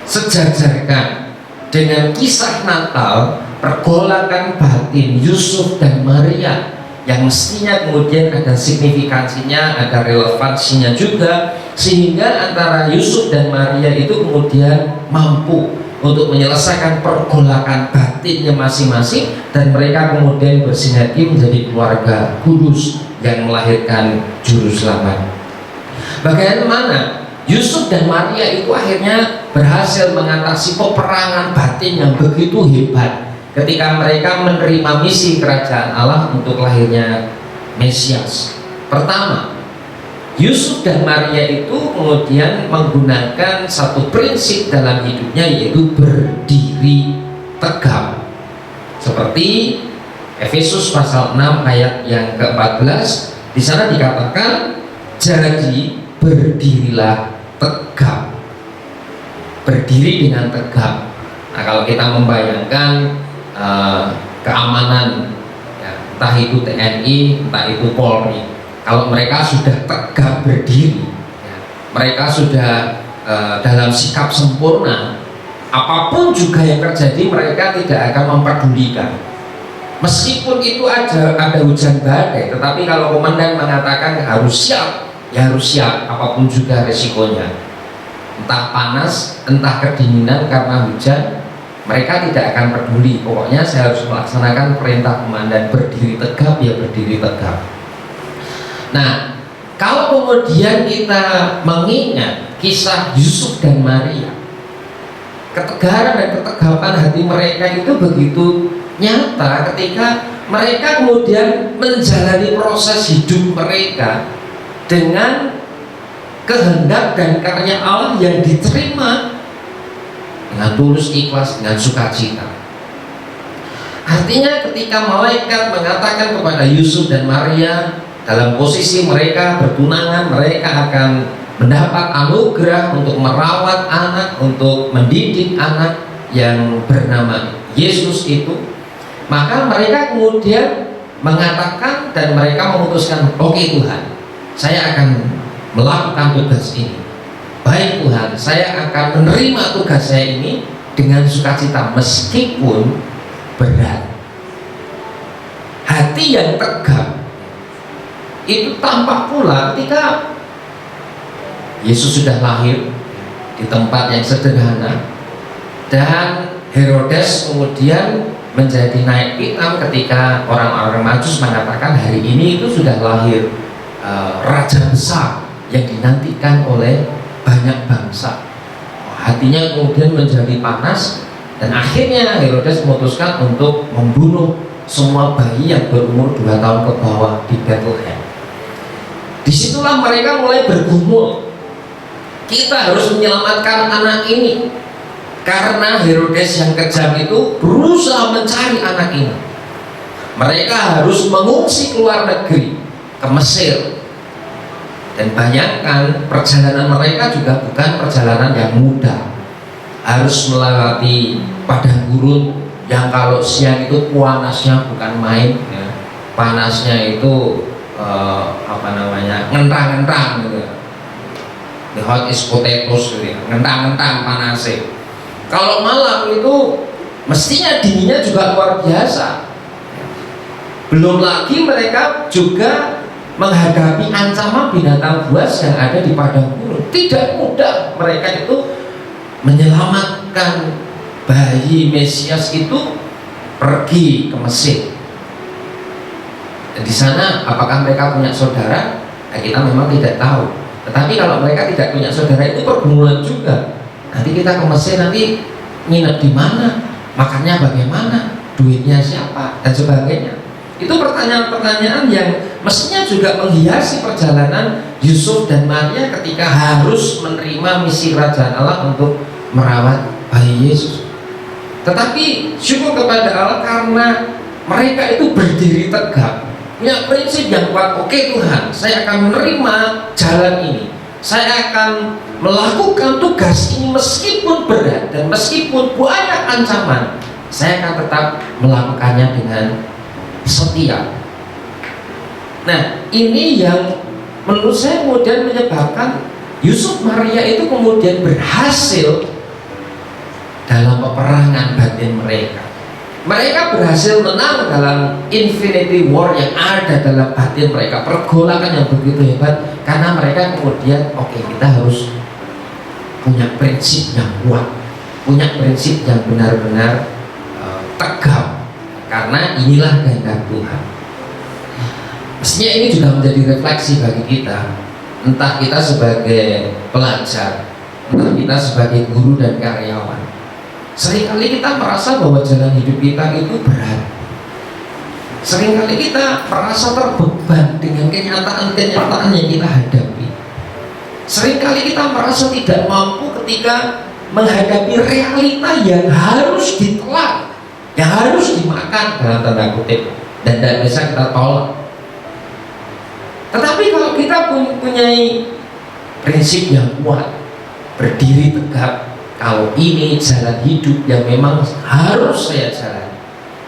sejajarkan dengan kisah Natal, pergolakan batin Yusuf dan Maria, yang mestinya kemudian ada signifikansinya, ada relevansinya juga, sehingga antara Yusuf dan Maria itu kemudian mampu untuk menyelesaikan pergolakan batinnya masing-masing, dan mereka kemudian bersinergi menjadi keluarga kudus yang melahirkan juru selamat. Bagaimana Yusuf dan Maria itu akhirnya berhasil mengatasi peperangan batin yang begitu hebat ketika mereka menerima misi kerajaan Allah untuk lahirnya Mesias. Pertama, Yusuf dan Maria itu kemudian menggunakan satu prinsip dalam hidupnya, yaitu berdiri tegap. Seperti Efesus pasal 6 ayat yang ke-14, di sana dikatakan, jadi berdirilah tegap. Berdiri dengan tegap. Nah, kalau kita membayangkan keamanan, ya, entah itu TNI, entah itu Polri, kalau mereka sudah tegap berdiri, ya, mereka sudah dalam sikap sempurna, apapun juga yang terjadi mereka tidak akan memperdulikan. Meskipun itu ada hujan badai, tetapi kalau komandan mengatakan harus siap, ya harus siap apapun juga resikonya. Entah panas, entah kedinginan karena hujan, mereka tidak akan peduli. Pokoknya saya harus melaksanakan perintah komandan, berdiri tegap, ya berdiri tegap. Nah, kalau kemudian kita mengingat kisah Yusuf dan Maria, ketegaran dan ketegapan hati mereka itu begitu nyata ketika mereka kemudian menjalani proses hidup mereka dengan kehendak dan karya Allah yang diterima dengan tulus, ikhlas, dengan sukacita. Artinya ketika malaikat mengatakan kepada Yusuf dan Maria dalam posisi mereka bertunangan, mereka akan mendapat anugerah untuk merawat anak, untuk mendidik anak yang bernama Yesus itu, maka mereka kemudian mengatakan dan mereka memutuskan, oke Tuhan, saya akan melakukan tugas ini. Baik Tuhan, saya akan menerima tugas saya ini dengan sukacita meskipun berat. Hati yang tegap itu tampak pula ketika Yesus sudah lahir di tempat yang sederhana, dan Herodes kemudian menjadi naik pitam ketika orang-orang Majus mengatakan hari ini itu sudah lahir raja besar yang dinantikan oleh banyak bangsa. Hatinya kemudian menjadi panas, dan akhirnya Herodes memutuskan untuk membunuh semua bayi yang berumur 2 tahun ke bawah di Bethlehem. Disitulah mereka mulai bergumul, kita harus menyelamatkan anak ini, karena Herodes yang kejam itu berusaha mencari anak ini. Mereka harus mengungsi keluar negeri ke Mesir. Dan bayangkan perjalanan mereka juga bukan perjalanan yang mudah. Harus melewati padang gurun yang kalau siang itu panasnya bukan main ya. Panasnya itu ngentang-ngentang gitu. The hot is potatoes gitu ya. Ngentang-ngentang panasnya. Kalau malam itu mestinya dinginnya juga luar biasa. Belum lagi mereka juga menghadapi ancaman binatang buas yang ada di padang gurun. Tidak mudah mereka itu menyelamatkan bayi Mesias itu pergi ke Mesir. Dan di sana apakah mereka punya saudara? Nah, kita memang tidak tahu. Tetapi kalau mereka tidak punya saudara itu pergumulan juga. Nanti kita ke Mesir, nanti nginep di mana? Makannya bagaimana? Duitnya siapa? Dan sebagainya. Itu pertanyaan-pertanyaan yang mestinya juga menghiasi perjalanan Yusuf dan Maria ketika harus menerima misi kerajaan Allah untuk merawat bayi Yesus. Tetapi syukur kepada Allah karena mereka itu berdiri tegak, punya prinsip yang kuat. Oke Tuhan, saya akan menerima jalan ini, saya akan melakukan tugas ini meskipun berat dan meskipun banyak ancaman, saya akan tetap melakukannya dengan setia. Nah, ini yang menurut saya kemudian menyebabkan Yusuf Maria itu kemudian berhasil dalam peperangan batin mereka. Mereka berhasil menang dalam infinity war yang ada dalam batin mereka, pergolakan yang begitu hebat, karena mereka kemudian kita harus punya prinsip yang kuat, punya prinsip yang benar-benar tegak. Karena inilah kehendak Tuhan. Mestinya ini juga menjadi refleksi bagi kita, entah kita sebagai pelajar, entah kita sebagai guru dan karyawan. Seringkali kita merasa bahwa jalan hidup kita itu berat. Seringkali kita merasa terbeban dengan kenyataan-kenyataan yang kita hadapi. Seringkali kita merasa tidak mampu ketika menghadapi realita yang harus ditelan, yang harus dimakan dalam tanda kutip, dan tidak bisa kita tolak. Tetapi kalau kita mempunyai prinsip yang kuat, berdiri tegak, kalau ini jalan hidup yang memang harus saya jalani,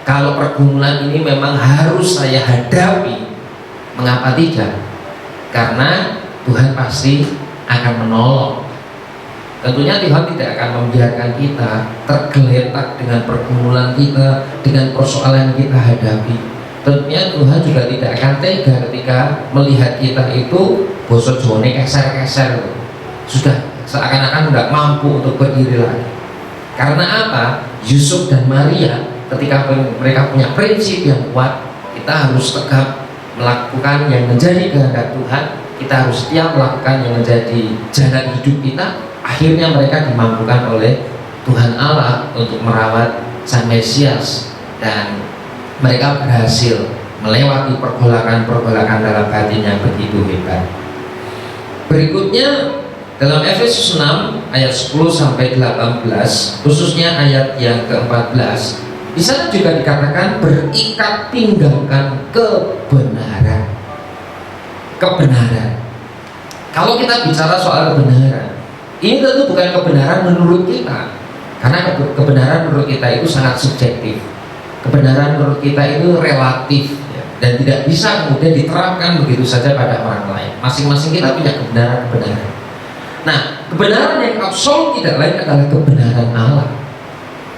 kalau pergumulan ini memang harus saya hadapi, mengapa tidak? Karena Tuhan pasti akan menolong. Tentunya Tuhan tidak akan membiarkan kita tergeletak dengan pergumulan kita, dengan persoalan yang kita hadapi. Tentunya Tuhan juga tidak akan tega ketika melihat kita itu bosok jone keser-keser, sudah seakan-akan tidak mampu untuk berdiri lagi. Karena apa? Yusuf dan Maria ketika mereka punya prinsip yang kuat, kita harus tegak melakukan yang menjadi kehendak Tuhan, kita harus setia melakukan yang menjadi jalan hidup kita. Akhirnya mereka dimampukan oleh Tuhan Allah untuk merawat Sang Mesias, dan mereka berhasil melewati pergolakan-pergolakan dalam batin yang begitu hebat. Berikutnya dalam Efesus 6 ayat 10 sampai 18, khususnya ayat yang ke-14, di sana juga dikatakan berikat pinggangkan kebenaran. Kebenaran. Kalau kita bicara soal kebenaran, ini tentu bukan kebenaran menurut kita, karena kebenaran menurut kita itu sangat subjektif. Kebenaran menurut kita itu relatif ya, dan tidak bisa kemudian diterapkan begitu saja pada orang lain. Masing-masing kita punya kebenaran-kebenaran. Nah, kebenaran yang absolut tidak lain adalah kebenaran Allah.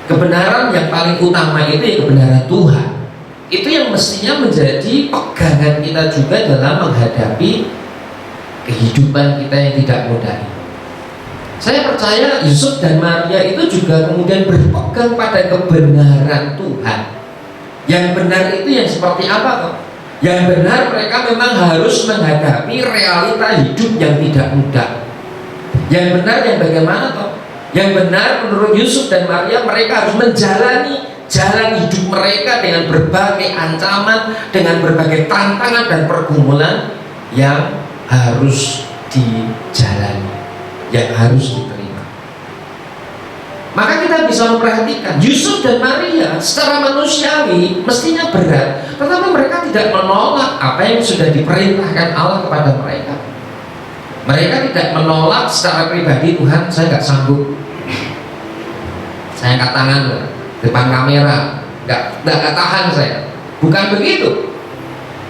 Kebenaran yang paling utama itu ya kebenaran Tuhan. Itu yang mestinya menjadi pegangan kita juga dalam menghadapi kehidupan kita yang tidak mudah. Saya percaya Yusuf dan Maria itu juga kemudian berpegang pada kebenaran Tuhan. Yang benar itu yang seperti apa toh? Yang benar mereka memang harus menghadapi realita hidup yang tidak mudah. Yang benar yang bagaimana toh? Yang benar menurut Yusuf dan Maria, mereka harus menjalani jalan hidup mereka dengan berbagai ancaman, dengan berbagai tantangan dan pergumulan yang harus dijalani, yang harus diterima. Maka kita bisa memperhatikan Yusuf dan Maria secara manusiawi mestinya berat, tetapi mereka tidak menolak apa yang sudah diperintahkan Allah kepada mereka. Mereka tidak menolak secara pribadi, Tuhan saya nggak sanggup, saya angkat tangan depan kamera, nggak tahan saya. Bukan begitu.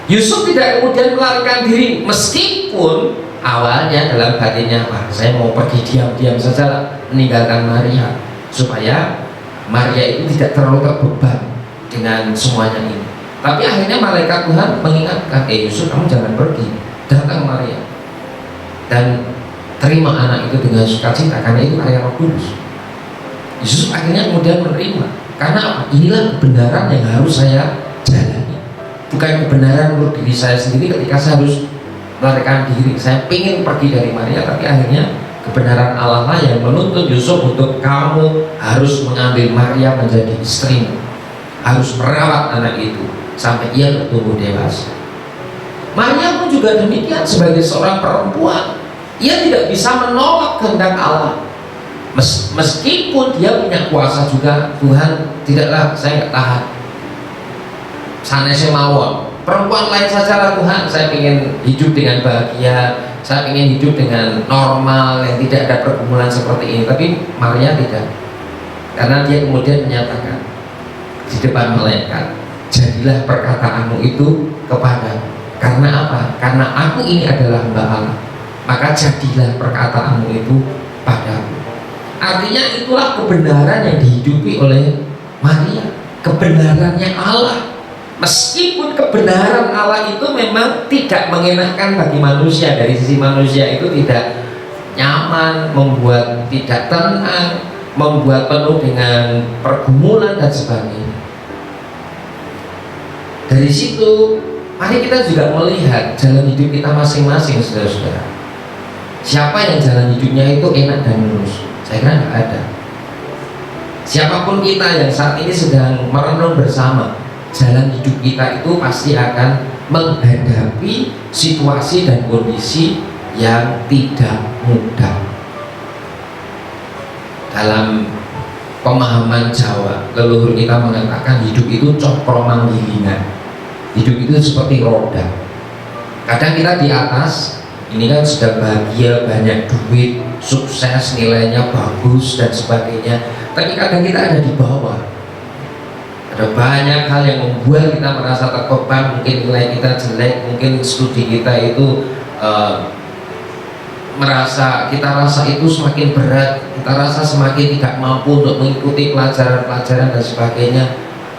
Yusuf tidak kemudian melarikan diri, meskipun awalnya dalam batinnya, saya mau pergi diam-diam saja meninggalkan Maria, supaya Maria itu tidak terlalu terbeban dengan semuanya ini. Tapi akhirnya malaikat Tuhan mengingatkan, Yusuf kamu jangan pergi, datang Maria dan terima anak itu dengan sukacita, karena itu karya Roh Kudus. Yusuf akhirnya kemudian menerima, karena apa? Inilah kebenaran yang harus saya jalani, bukan kebenaran menurut diri saya sendiri ketika saya harus melarikan diri. Saya ingin pergi dari Maria, tapi akhirnya kebenaran Allah lah yang menuntut Yusuf untuk kamu harus mengambil Maria menjadi istrimu, harus merawat anak itu sampai ia bertumbuh dewasa. Maria pun juga demikian, sebagai seorang perempuan, ia tidak bisa menolak kehendak Allah. Meskipun dia punya kuasa juga, Tuhan tidaklah, saya nggak tahan, sanesnya mawon, perempuan lain saja lah Tuhan, saya ingin hidup dengan bahagia, saya ingin hidup dengan normal yang tidak ada pergumulan seperti ini. Tapi Maria tidak, karena dia kemudian menyatakan di depan malaikat, jadilah perkataanmu itu kepadaku. Karena apa? Karena aku ini adalah hamba Allah, maka jadilah perkataanmu itu padaku. Artinya itulah kebenaran yang dihidupi oleh Maria, kebenarannya Allah. Meskipun kebenaran Allah itu memang tidak mengenakan bagi manusia, dari sisi manusia itu tidak nyaman, membuat tidak tenang, membuat penuh dengan pergumulan dan sebagainya. Dari situ mari kita juga melihat jalan hidup kita masing-masing, saudara-saudara. Siapa yang jalan hidupnya itu enak dan lurus? Saya kira nggak ada. Siapapun kita yang saat ini sedang merenung bersama, jalan hidup kita itu pasti akan menghadapi situasi dan kondisi yang tidak mudah. Dalam pemahaman Jawa, leluhur kita mengatakan hidup itu cokro-manggilingan. Hidup itu seperti roda. Kadang kita di atas, ini kan sudah bahagia, banyak duit, sukses, nilainya bagus dan sebagainya. Tapi kadang kita ada di bawah. Ada banyak hal yang membuat kita merasa terbeban, mungkin nilai kita jelek, mungkin studi kita itu kita rasa itu semakin berat, kita rasa semakin tidak mampu untuk mengikuti pelajaran-pelajaran dan sebagainya.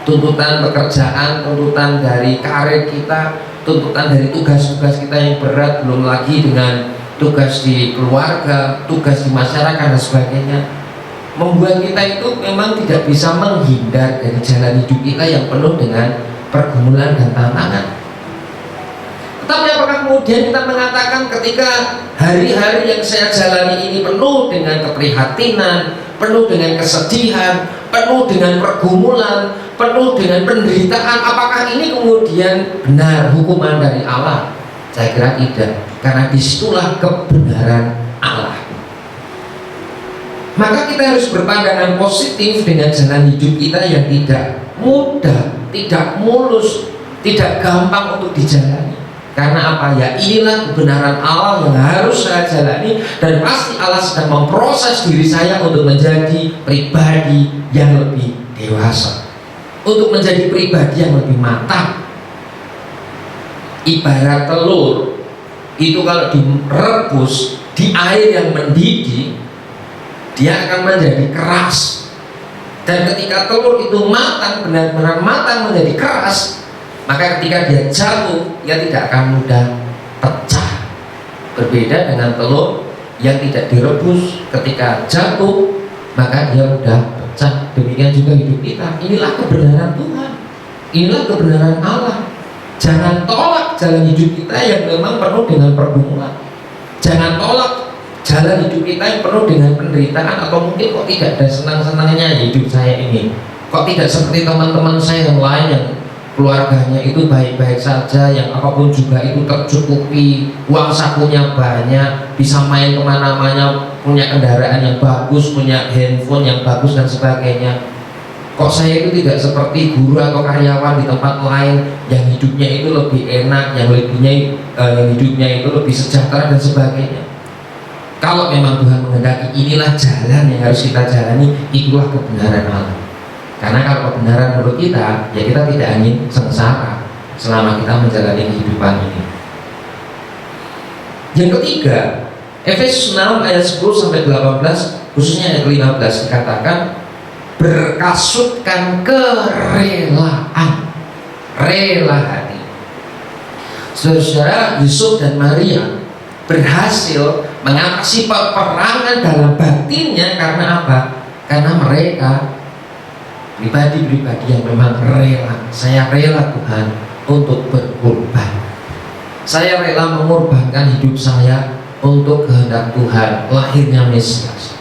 Tuntutan pekerjaan, tuntutan dari karir kita, tuntutan dari tugas-tugas kita yang berat, belum lagi dengan tugas di keluarga, tugas di masyarakat dan sebagainya, membuat kita itu memang tidak bisa menghindar dari jalan hidup kita yang penuh dengan pergumulan dan tantangan. Tetapi apakah kemudian kita mengatakan ketika hari-hari yang saya jalani ini penuh dengan keprihatinan, penuh dengan kesedihan, penuh dengan pergumulan, penuh dengan penderitaan, apakah ini kemudian benar hukuman dari Allah? Saya kira tidak, karena disitulah kebenaran Allah. Maka kita harus berpandangan positif dengan jalan hidup kita yang tidak mudah, tidak mulus, tidak gampang untuk dijalani. Karena apa? Ya inilah kebenaran Allah yang harus saya jalani, dan pasti Allah sedang memproses diri saya untuk menjadi pribadi yang lebih dewasa, untuk menjadi pribadi yang lebih matang. Ibarat telur itu kalau direbus di air yang mendidih, dia akan menjadi keras. Dan ketika telur itu matang, benar-benar matang menjadi keras, maka ketika dia jatuh, dia tidak akan mudah pecah. Berbeda dengan telur yang tidak direbus, ketika jatuh maka dia mudah pecah. Demikian juga hidup kita. Inilah kebenaran Tuhan, inilah kebenaran Allah. Jangan tolak jalan hidup kita yang memang penuh dengan pergumulan. Jangan tolak jalan hidup kita yang penuh dengan penderitaan, atau mungkin kok tidak ada senang-senangnya hidup saya ini, kok tidak seperti teman-teman saya yang lain yang keluarganya itu baik-baik saja, yang apapun juga itu tercukupi, uang sakunya banyak, bisa main kemana-mana punya kendaraan yang bagus, punya handphone yang bagus dan sebagainya. Kok saya itu tidak seperti guru atau karyawan di tempat lain yang hidupnya itu lebih enak, yang hidupnya itu lebih sejahtera dan sebagainya. Kalau memang Tuhan menghendaki inilah jalan yang harus kita jalani, itulah kebenaran Allah. Karena kalau kebenaran menurut kita, ya kita tidak ingin sengsara selama kita menjalani kehidupan ini. Yang ketiga, Efesus 6 ayat 10 sampai 18, khususnya ayat 15 dikatakan berkasutkan kerelaan, rela hati. Saudara-saudara, Yusuf dan Maria berhasil mengatasi peperangan dalam batinnya karena apa? Karena mereka pribadi-pribadi yang memang rela. Saya rela Tuhan untuk berkorban. Saya rela mengorbankan hidup saya untuk kehendak Tuhan, lahirnya Mesias.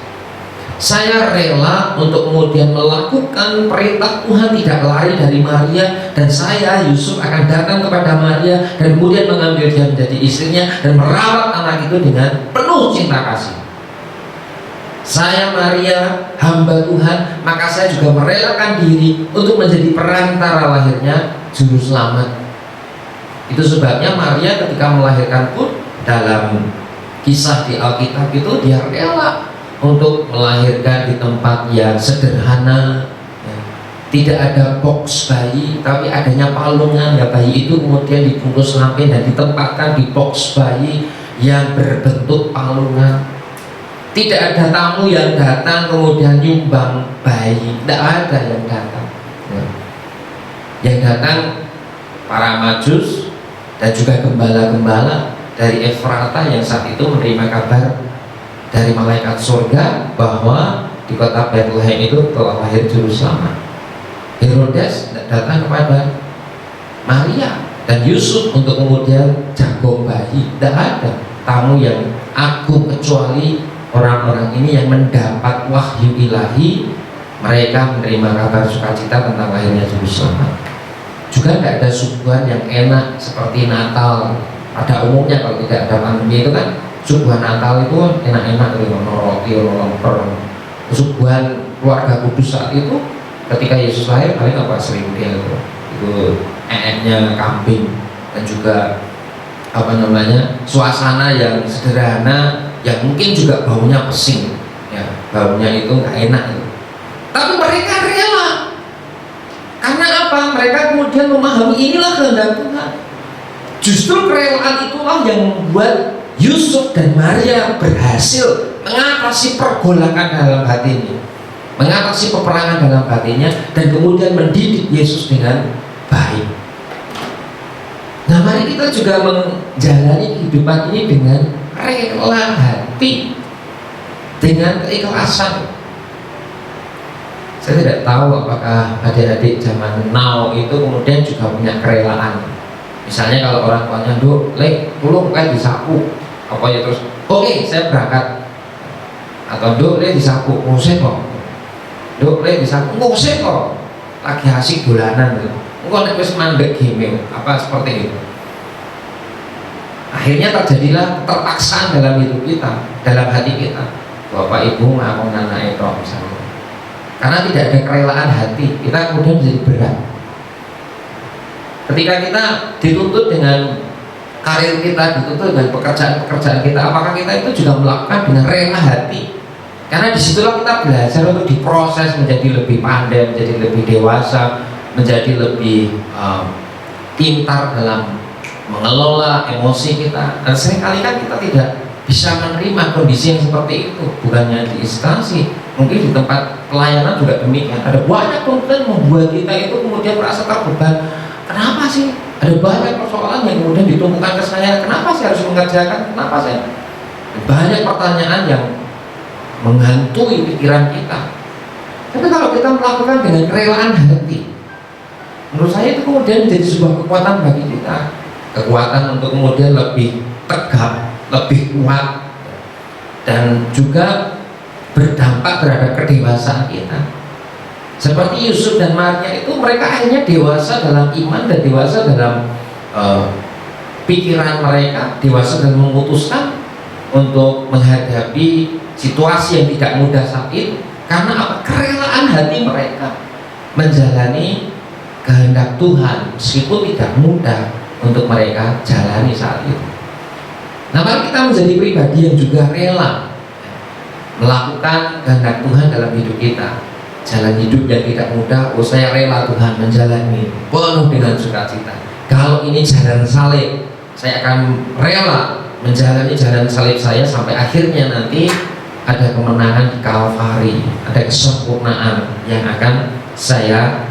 Saya rela untuk kemudian melakukan perintah Tuhan, tidak lari dari Maria, dan saya Yusuf akan datang kepada Maria dan kemudian mengambil dia menjadi istrinya dan merawat anak itu dengan penuh cinta kasih. Saya Maria, hamba Tuhan, maka saya juga merelakan diri untuk menjadi perantara lahirnya juru selamat. Itu sebabnya Maria ketika melahirkan pun dalam kisah di Alkitab itu dia rela untuk melahirkan di tempat yang sederhana, ya. Tidak ada box bayi, tapi adanya palungan, ya. Bayi itu kemudian dibungkus lampion dan ditempatkan di box bayi yang berbentuk palungan. Tidak ada tamu yang datang kemudian nyumbang bayi, tidak ada yang datang, ya. Yang datang para majus dan juga gembala-gembala dari Efrata yang saat itu menerima kabar dari malaikat surga bahwa di kota Bethlehem itu telah lahir juru selamat. Herodes datang kepada Maria dan Yusuf untuk kemudian jago bayi. Tidak ada tamu yang agung kecuali orang-orang ini yang mendapat wahyu ilahi. Mereka menerima kabar sukacita tentang lahirnya juru selamat. Juga tidak ada suguhan yang enak seperti Natal. Pada umumnya kalau tidak ada pandemi itu kan suguhan Natal itu enak-enak, roti, lemper. Suguhan keluarga kudus saat itu ketika Yesus lahir paling apa, seringkil itu eennya kambing, dan juga suasana yang sederhana yang mungkin juga baunya pesing, ya, baunya itu nggak enak itu. Tapi mereka rela. Karena apa? Mereka kemudian memahami inilah kehendak Tuhan. Justru kerelaan itulah yang membuat Yusuf dan Maria berhasil mengatasi pergolakan dalam hatinya, mengatasi peperangan dalam hatinya, dan kemudian mendidik Yesus dengan baik. Nah, mari kita juga menjalani kehidupan ini dengan rela hati, dengan keikhlasan. Saya tidak tahu apakah adik-adik zaman now itu kemudian juga punya kerelaan. Misalnya kalau orang tuanya, "Duk, Lek, tolong kayak disapu." Apa ya terus, "Oke, saya berangkat." Atau, "Duk, Lek disapu." "Ngosek kok." "Duk, Lek disapu." "Ngosek kok." Lagi asik dolanan gitu. Engko nek wis mandek game, apa seperti itu. Akhirnya terjadilah keterpaksaan dalam hidup kita, dalam hati kita. Bapak Ibu ngakon anak itu misalnya. Karena tidak ada kerelaan hati, kita kemudian menjadi berat. Ketika kita dituntut dengan karir kita, dituntut dengan pekerjaan-pekerjaan kita, apakah kita itu juga melakukan dengan rela hati? Karena disitulah kita belajar untuk diproses menjadi lebih pandai, menjadi lebih dewasa, menjadi lebih pintar dalam mengelola emosi kita. Dan seringkali kan kita tidak bisa menerima kondisi yang seperti itu, bukannya di instansi, mungkin di tempat pelayanan juga demikian. Ada banyak tuntutan membuat kita itu kemudian merasa terbeban. Kenapa sih? Ada banyak persoalan yang kemudian ditumpukkan ke saya. Kenapa saya harus mengerjakan? Kenapa saya? Banyak pertanyaan yang menghantui pikiran kita. Tapi kalau kita melakukan dengan kerelaan hati, menurut saya itu kemudian menjadi sebuah kekuatan bagi kita. Kekuatan untuk kemudian lebih tegap, lebih kuat, dan juga berdampak terhadap kedewasaan kita. Seperti Yusuf dan Maria itu, mereka akhirnya dewasa dalam iman dan dewasa dalam pikiran mereka, dewasa dalam memutuskan untuk menghadapi situasi yang tidak mudah saat itu. Karena apa? Kerelaan hati mereka menjalani kehendak Tuhan meskipun tidak mudah untuk mereka jalani saat itu. Nah, mari kita menjadi pribadi yang juga rela melakukan kehendak Tuhan dalam hidup kita. Jalan hidup yang tidak mudah, saya rela Tuhan menjalani penuh dengan sukacita. Kalau ini jalan salib, saya akan rela menjalani jalan salib saya sampai akhirnya nanti ada kemenangan di Kalvari, ada kesempurnaan yang akan saya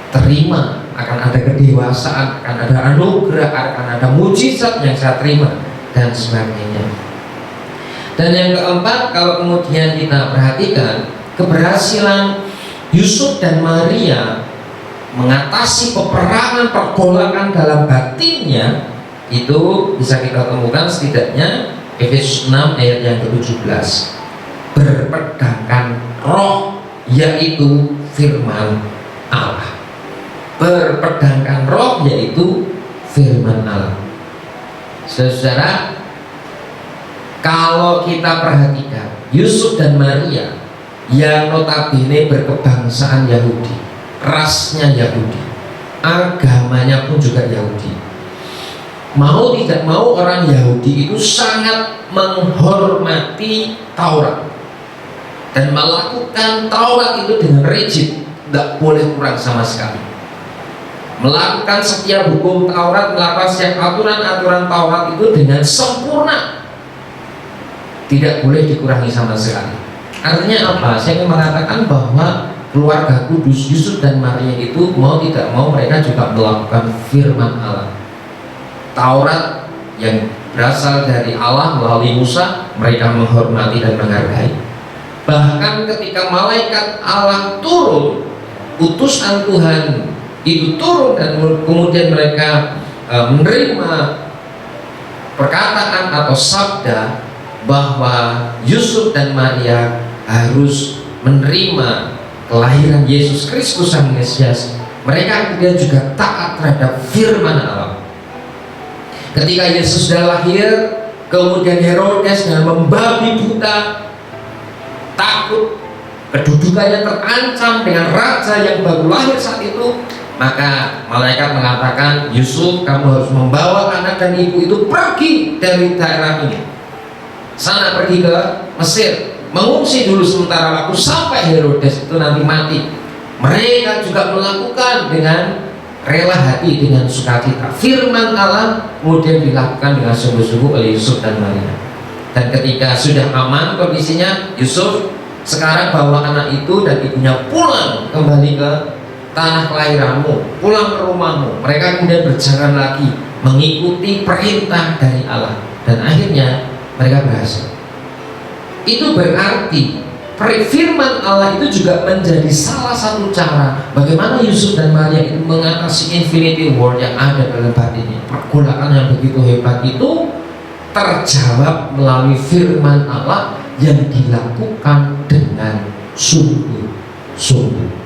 terima, akan ada kedewasaan, akan ada anugerah, akan ada mujizat yang saya terima dan sebagainya. Dan yang keempat, kalau kemudian kita perhatikan keberhasilan Yusuf dan Maria mengatasi peperangan pergolakan dalam batinnya, itu bisa kita temukan setidaknya Efesus 6 ayat yang ke-17. Berpedangkan roh, yaitu firman Allah. Berpedangkan roh, yaitu firman Allah. Saudara, kalau kita perhatikan Yusuf dan Maria yang notabene berkebangsaan Yahudi, rasnya Yahudi, agamanya pun juga Yahudi, mau tidak mau orang Yahudi itu sangat menghormati Taurat dan melakukan Taurat itu dengan rigid, tidak boleh kurang sama sekali. Melakukan setiap hukum Taurat, melakukan setiap aturan-aturan Taurat itu dengan sempurna, tidak boleh dikurangi sama sekali. Artinya apa? Saya ingin mengatakan bahwa keluarga kudus Yusuf dan Maria itu mau tidak mau mereka juga melakukan firman Allah. Taurat yang berasal dari Allah melalui Musa, mereka menghormati dan menghargai. Bahkan ketika malaikat Allah turun, utusan Tuhan itu turun dan kemudian mereka menerima perkataan atau sabda bahwa Yusuf dan Maria harus menerima kelahiran Yesus Kristus Sang Mesias, mereka kemudian juga taat terhadap firman Allah. Ketika Yesus sudah lahir, kemudian Herodes dengan membabi buta, takut, kedudukannya terancam dengan raja yang baru lahir saat itu, maka malaikat mengatakan, Yusuf, kamu harus membawa anak dan ibu itu pergi dari daerah ini, sana pergi ke Mesir, mengungsi dulu sementara waktu sampai Herodes itu nanti mati. Mereka juga melakukan dengan rela hati, dengan sukacita. Firman Allah kemudian dilakukan dengan sungguh-sungguh oleh Yusuf dan Maria. Dan ketika sudah aman kondisinya, Yusuf sekarang bawa anak itu dan ibunya pulang kembali ke tanah kelahiranmu, pulang ke rumahmu. Mereka kemudian berjalan lagi mengikuti perintah dari Allah dan akhirnya mereka berhasil. Itu berarti firman Allah itu juga menjadi salah satu cara bagaimana Yusuf dan Maria itu mengatasi infinity war yang ada dalam batinnya. Pergolakan yang begitu hebat itu terjawab melalui firman Allah yang dilakukan dengan sungguh-sungguh.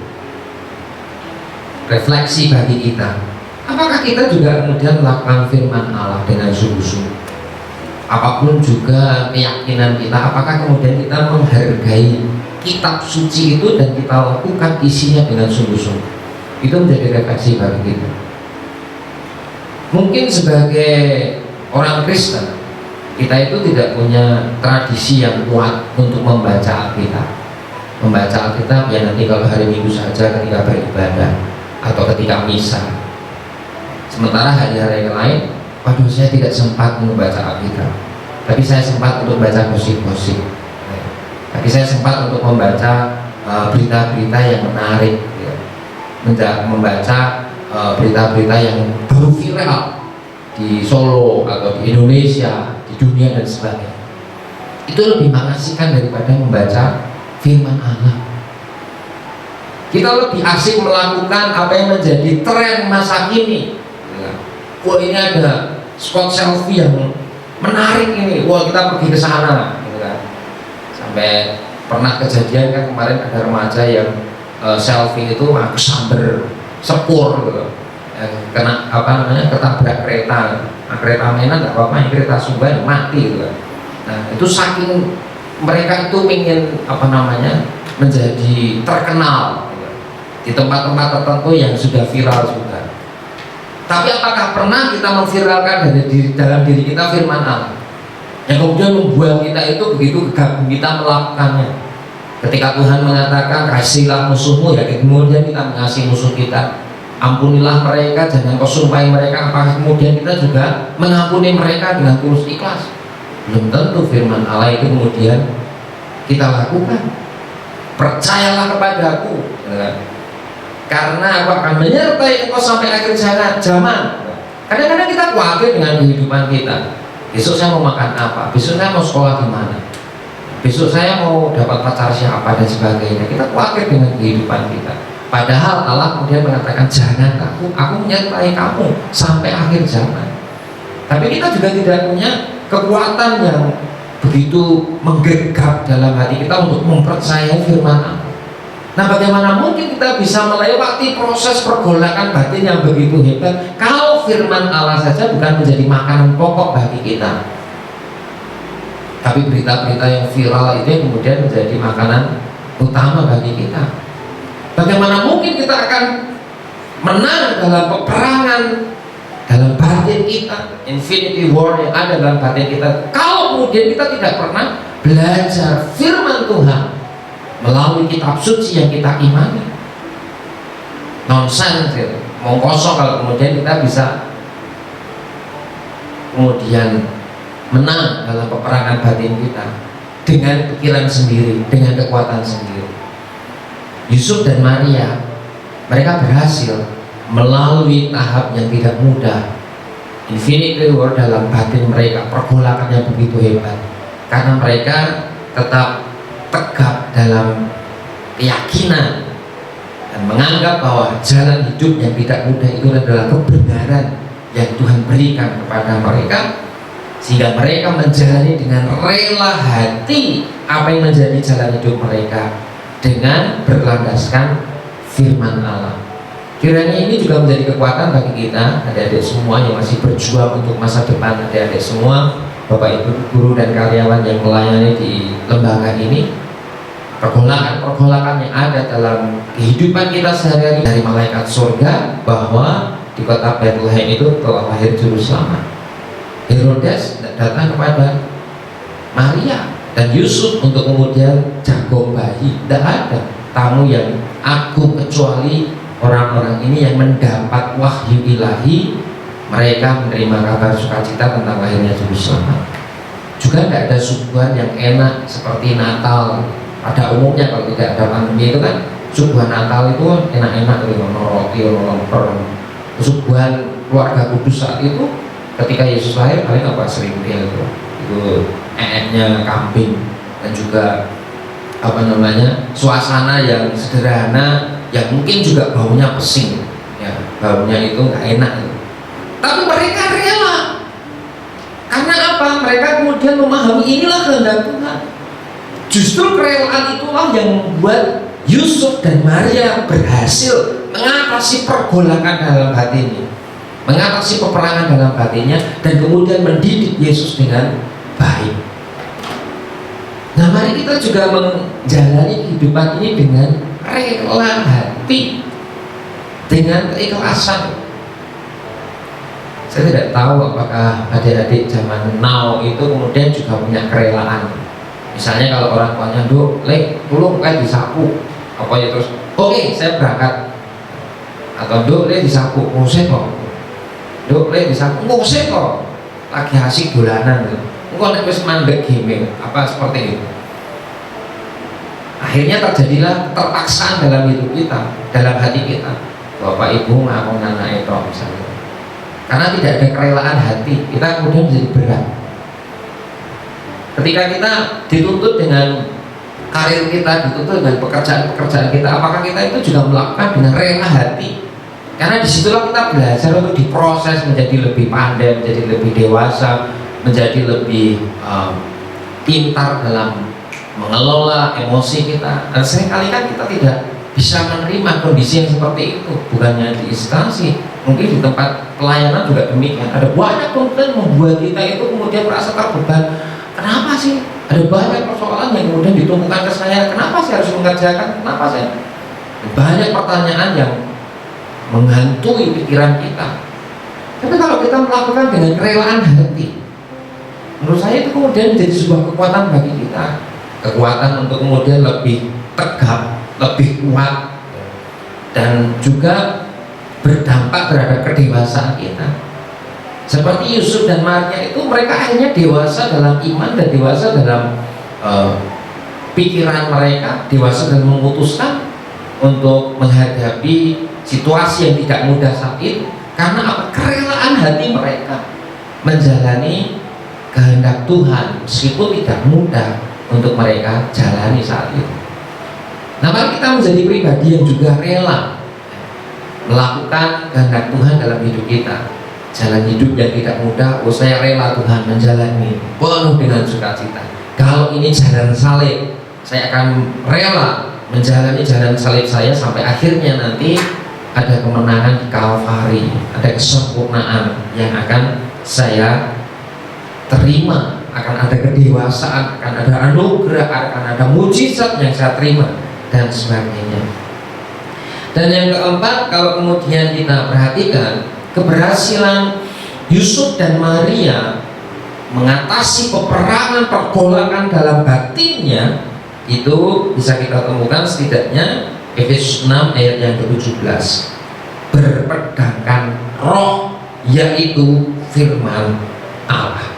Refleksi bagi kita, apakah kita juga kemudian melakukan firman Allah dengan sungguh-sungguh? Apapun juga keyakinan kita, apakah kemudian kita menghargai kitab suci itu dan kita lakukan isinya dengan sungguh-sungguh? Itu menjadi refleksi bagi kita. Mungkin sebagai orang Kristen, kita itu tidak punya tradisi yang kuat untuk membaca Alkitab. Membaca Alkitab ya nanti kalau hari Minggu saja ketika beribadah atau ketika misa. Sementara hari-hari yang lain, waduh, saya tidak sempat membaca Alkitab, tapi saya sempat untuk baca gosip-gosip. Tapi saya sempat untuk membaca berita-berita yang menarik, membaca berita-berita yang baru viral di Solo atau di Indonesia, di dunia dan sebagainya. Itu lebih mengasihkan daripada membaca firman Allah. Kita lebih asik melakukan apa yang menjadi tren masa kini. Wah, ini ada spot selfie yang menarik ini, wah kita pergi ke sana, gitu kan. Sampai pernah kejadian kan kemarin ada remaja yang selfie itu kesamber sepur, gitu. Kena ketabrak kereta. Nah, kereta mainan nggak apa-apa, yang kereta Sumba mati, gitu kan. Nah, itu saking mereka itu ingin menjadi terkenal di tempat-tempat tertentu yang sudah viral juga. Tapi apakah pernah kita memviralkan dalam diri kita firman Allah yang kemudian membuat kita itu begitu gegabah kita melakukannya? Ketika Tuhan mengatakan kasihilah musuhmu, ya kemudian kita mengasihi musuh kita. Ampunilah mereka, jangan kau sumpahi mereka. Apakah kemudian kita juga mengampuni mereka dengan tulus ikhlas? Belum tentu firman Allah itu kemudian kita lakukan. Percayalah kepadaku, karena aku akan menyertai engkau sampai akhir zaman. Kadang-kadang kita khawatir dengan kehidupan kita. Besok saya mau makan apa? Besok saya mau sekolah di mana? Besok saya mau dapat pacar siapa dan sebagainya. Kita khawatir dengan kehidupan kita. Padahal Allah kemudian mengatakan jangan takut, aku menyertai kamu sampai akhir zaman. Tapi kita juga tidak punya kekuatan yang begitu menggegap dalam hati kita untuk mempercayai firman Allah. Nah, bagaimana mungkin kita bisa melewati proses pergolakan batin yang begitu hebat kalau firman Allah saja bukan menjadi makanan pokok bagi kita? Tapi berita-berita yang viral itu kemudian menjadi makanan utama bagi kita. Bagaimana mungkin kita akan menang dalam peperangan dalam batin kita, infinity war yang ada dalam batin kita, kalau kemudian kita tidak pernah belajar firman Tuhan melalui kitab suci yang kita imani? Nonsense, mau kosong kalau kemudian kita bisa kemudian menang dalam peperangan batin kita dengan pikiran sendiri, dengan kekuatan sendiri. Yusuf dan Maria, mereka berhasil melalui tahap yang tidak mudah, infinity war dalam batin mereka, pergolakan yang begitu hebat, karena mereka tetap tegap dalam keyakinan dan menganggap bahwa jalan hidup yang tidak mudah itu adalah kebenaran yang Tuhan berikan kepada mereka, sehingga mereka menjalani dengan rela hati apa yang menjadi jalan hidup mereka dengan berlandaskan firman Allah. Kiranya ini juga menjadi kekuatan bagi kita, adik-adik semua yang masih berjuang untuk masa depan, adik-adik semua, Bapak Ibu guru dan karyawan yang melayani di lembaga ini. Pergolakan yang ada dalam kehidupan kita sehari-hari dari malaikat surga bahwa di kota Bethlehem itu telah lahir juru selamat. Herodes datang kepada Maria dan Yusuf untuk kemudian jago bayi. Tidak ada tamu yang agung kecuali orang-orang ini yang mendapat wahyu ilahi. Mereka menerima kabar sukacita tentang lahirnya juru selamat. Juga tidak ada suguhan yang enak seperti Natal. Pada umumnya kalau tidak ada pandemi itu kan suguhan Natal itu enak-enak, roti, lemper. Suguhan keluarga kudus saat itu ketika Yesus lahir paling apa, seringkil itu nya kambing, dan juga suasana yang sederhana yang mungkin juga baunya pesing, ya, baunya itu nggak enak itu. Tapi mereka rela, karena apa? Mereka kemudian memahami inilah kehendak Tuhan. Justru kerelaan itulah yang membuat Yusuf dan Maria berhasil mengatasi pergolakan dalam hatinya, mengatasi peperangan dalam hatinya, dan kemudian mendidik Yesus dengan baik. Nah, mari kita juga menjalani kehidupan ini dengan rela hati, dengan keikhlasan. Saya tidak tahu apakah adik-adik zaman now itu kemudian juga punya kerelaan. Misalnya kalau orang tuanya, "Duk, tolong disapu." Apa ya terus, "Oke, saya berangkat." Atau, "Duk, disapu." "Ngusik kok." "Duk, disapu." "Ngusik kok." Lagi asik dolanan gitu. Engkau nek wis mandek game apa seperti itu. Akhirnya terjadilah terpaksaan dalam hidup kita, dalam hati kita. Bapak Ibu ngomong anak itu misalnya. Karena tidak ada kerelaan hati, kita kemudian menjadi berat. Ketika kita dituntut dengan karir kita, dituntut dengan pekerjaan-pekerjaan kita, apakah kita itu juga melakukan dengan rela hati? Karena disitulah kita belajar untuk diproses menjadi lebih pandai, menjadi lebih dewasa, menjadi lebih pintar dalam mengelola emosi kita. Dan seringkali kan kita tidak bisa menerima kondisi yang seperti itu, bukannya di instansi, mungkin di tempat pelayanan juga demikian. Ada banyak konten membuat kita itu kemudian merasa terbeban. Kenapa Kenapa sih? Ada banyak persoalan yang kemudian ditumpukan ke saya. Kenapa saya harus mengerjakan? Kenapa saya? Banyak pertanyaan yang menghantui pikiran kita. Tapi kalau kita melakukan dengan kerelaan hati, menurut saya itu kemudian menjadi sebuah kekuatan bagi kita. Kekuatan untuk kemudian lebih tegap, lebih kuat, dan juga berdampak terhadap kedewasaan kita. Seperti Yusuf dan Maria itu, mereka akhirnya dewasa dalam iman dan dewasa dalam pikiran mereka, dewasa dalam memutuskan untuk menghadapi situasi yang tidak mudah saat itu. Karena apa? Kerelaan hati mereka menjalani kehendak Tuhan meskipun tidak mudah untuk mereka jalani saat itu. Nah, mari kita menjadi pribadi yang juga rela melakukan kehendak Tuhan dalam hidup kita. Jalan hidup yang tidak mudah, saya rela Tuhan menjalani penuh dengan sukacita. Kalau ini jalan salib, saya akan rela menjalani jalan salib saya sampai akhirnya nanti ada kemenangan di Kalvari, ada kesempurnaan yang akan saya terima, akan ada kedewasaan, akan ada anugerah, akan ada mujizat yang saya terima, dan sebagainya. Dan yang keempat, kalau kemudian kita perhatikan keberhasilan Yusuf dan Maria mengatasi peperangan pergolakan dalam batinnya, itu bisa kita temukan setidaknya Efesus 6 ayat yang ke-17. Berpedangkan roh, yaitu firman Allah.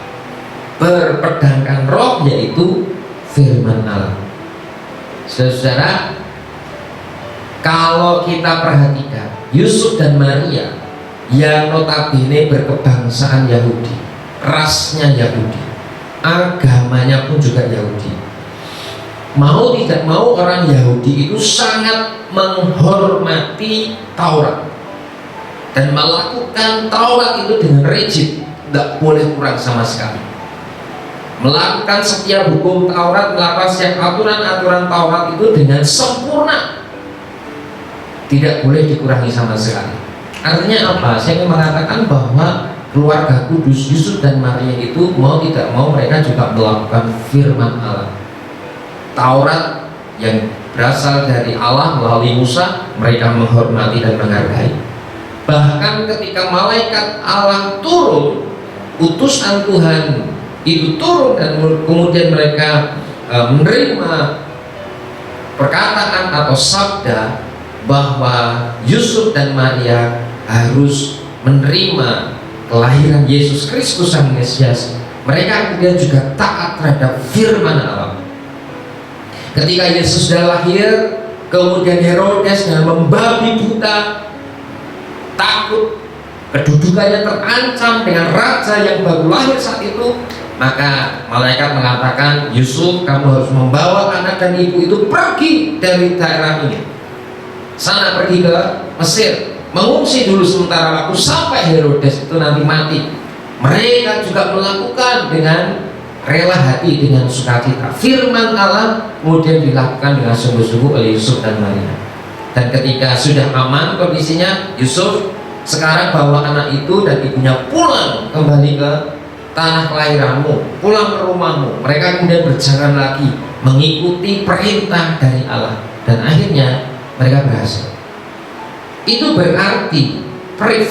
Berpedangkan roh, yaitu firman Allah. Saudara, kalau kita perhatikan Yusuf dan Maria yang notabene berkebangsaan Yahudi, rasnya Yahudi, agamanya pun juga Yahudi. Mau tidak mau orang Yahudi itu sangat menghormati Taurat dan melakukan Taurat itu dengan rigid, tidak boleh kurang sama sekali. Melakukan setiap hukum Taurat, melakukan setiap aturan-aturan Taurat itu dengan sempurna, tidak boleh dikurangi sama sekali. Artinya apa? Saya ingin mengatakan bahwa keluarga kudus Yusuf dan Maria itu mau tidak mau mereka juga melakukan firman Allah. Taurat yang berasal dari Allah melalui Musa, mereka menghormati dan menghargai. Bahkan ketika malaikat Allah turun, utusan Tuhan itu turun dan kemudian mereka menerima perkataan atau sabda bahwa Yusuf dan Maria harus menerima kelahiran Yesus Kristus Sang Mesias, mereka kemudian juga taat terhadap firman Allah. Ketika Yesus sudah lahir, kemudian Herodes dengan membabi buta, takut, kedudukannya terancam dengan raja yang baru lahir saat itu, maka malaikat mengatakan, Yusuf, kamu harus membawa anak dan ibu itu pergi dari daerah ini, sana pergi ke Mesir, mengungsi dulu sementara waktu sampai Herodes itu nanti mati. Mereka juga melakukan dengan rela hati, dengan sukacita. Firman Allah kemudian dilakukan dengan sungguh-sungguh oleh Yusuf dan Maria. Dan ketika sudah aman kondisinya, Yusuf sekarang bawa anak itu dan ibunya pulang kembali ke tanah kelahiranmu, pulang ke rumahmu. Mereka kemudian berjalan lagi mengikuti perintah dari Allah, dan akhirnya mereka berhasil. Itu berarti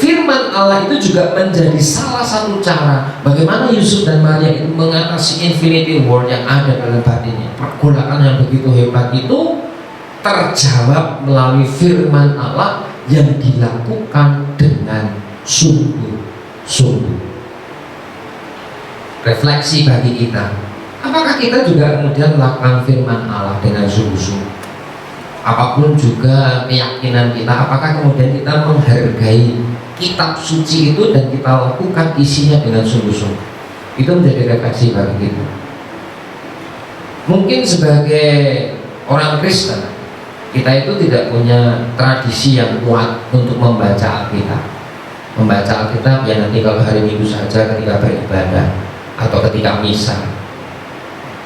firman Allah itu juga menjadi salah satu cara bagaimana Yusuf dan Maria itu mengatasi infinity war yang ada dalam batinnya. Pergolakan yang begitu hebat itu terjawab melalui firman Allah yang dilakukan dengan sungguh-sungguh. Refleksi bagi kita, apakah kita juga kemudian melakukan firman Allah dengan sungguh-sungguh? Apapun juga keyakinan kita, apakah kemudian kita menghargai kitab suci itu dan kita lakukan isinya dengan sungguh-sungguh? Itu menjadi refleksi bagi kita. Mungkin sebagai orang Kristen, kita itu tidak punya tradisi yang kuat untuk membaca Alkitab. Membaca Alkitab ya nanti kalau hari Minggu saja ketika beribadah atau ketika misa.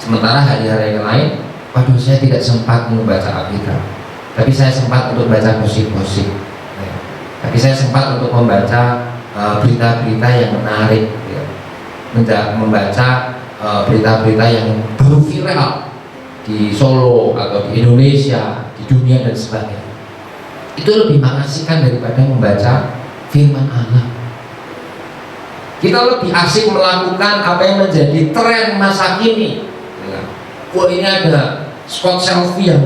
Sementara hari-hari yang lain, waduh, saya tidak sempat membaca Alkitab, tapi saya sempat untuk baca gosip-gosip, tapi saya sempat untuk membaca berita-berita yang menarik, membaca berita-berita yang baru viral di Solo atau di Indonesia, di dunia dan sebagainya. Itu lebih mengasihkan daripada membaca firman Allah. Kita lebih asik melakukan apa yang menjadi tren masa kini. Wah, ini ada spot selfie yang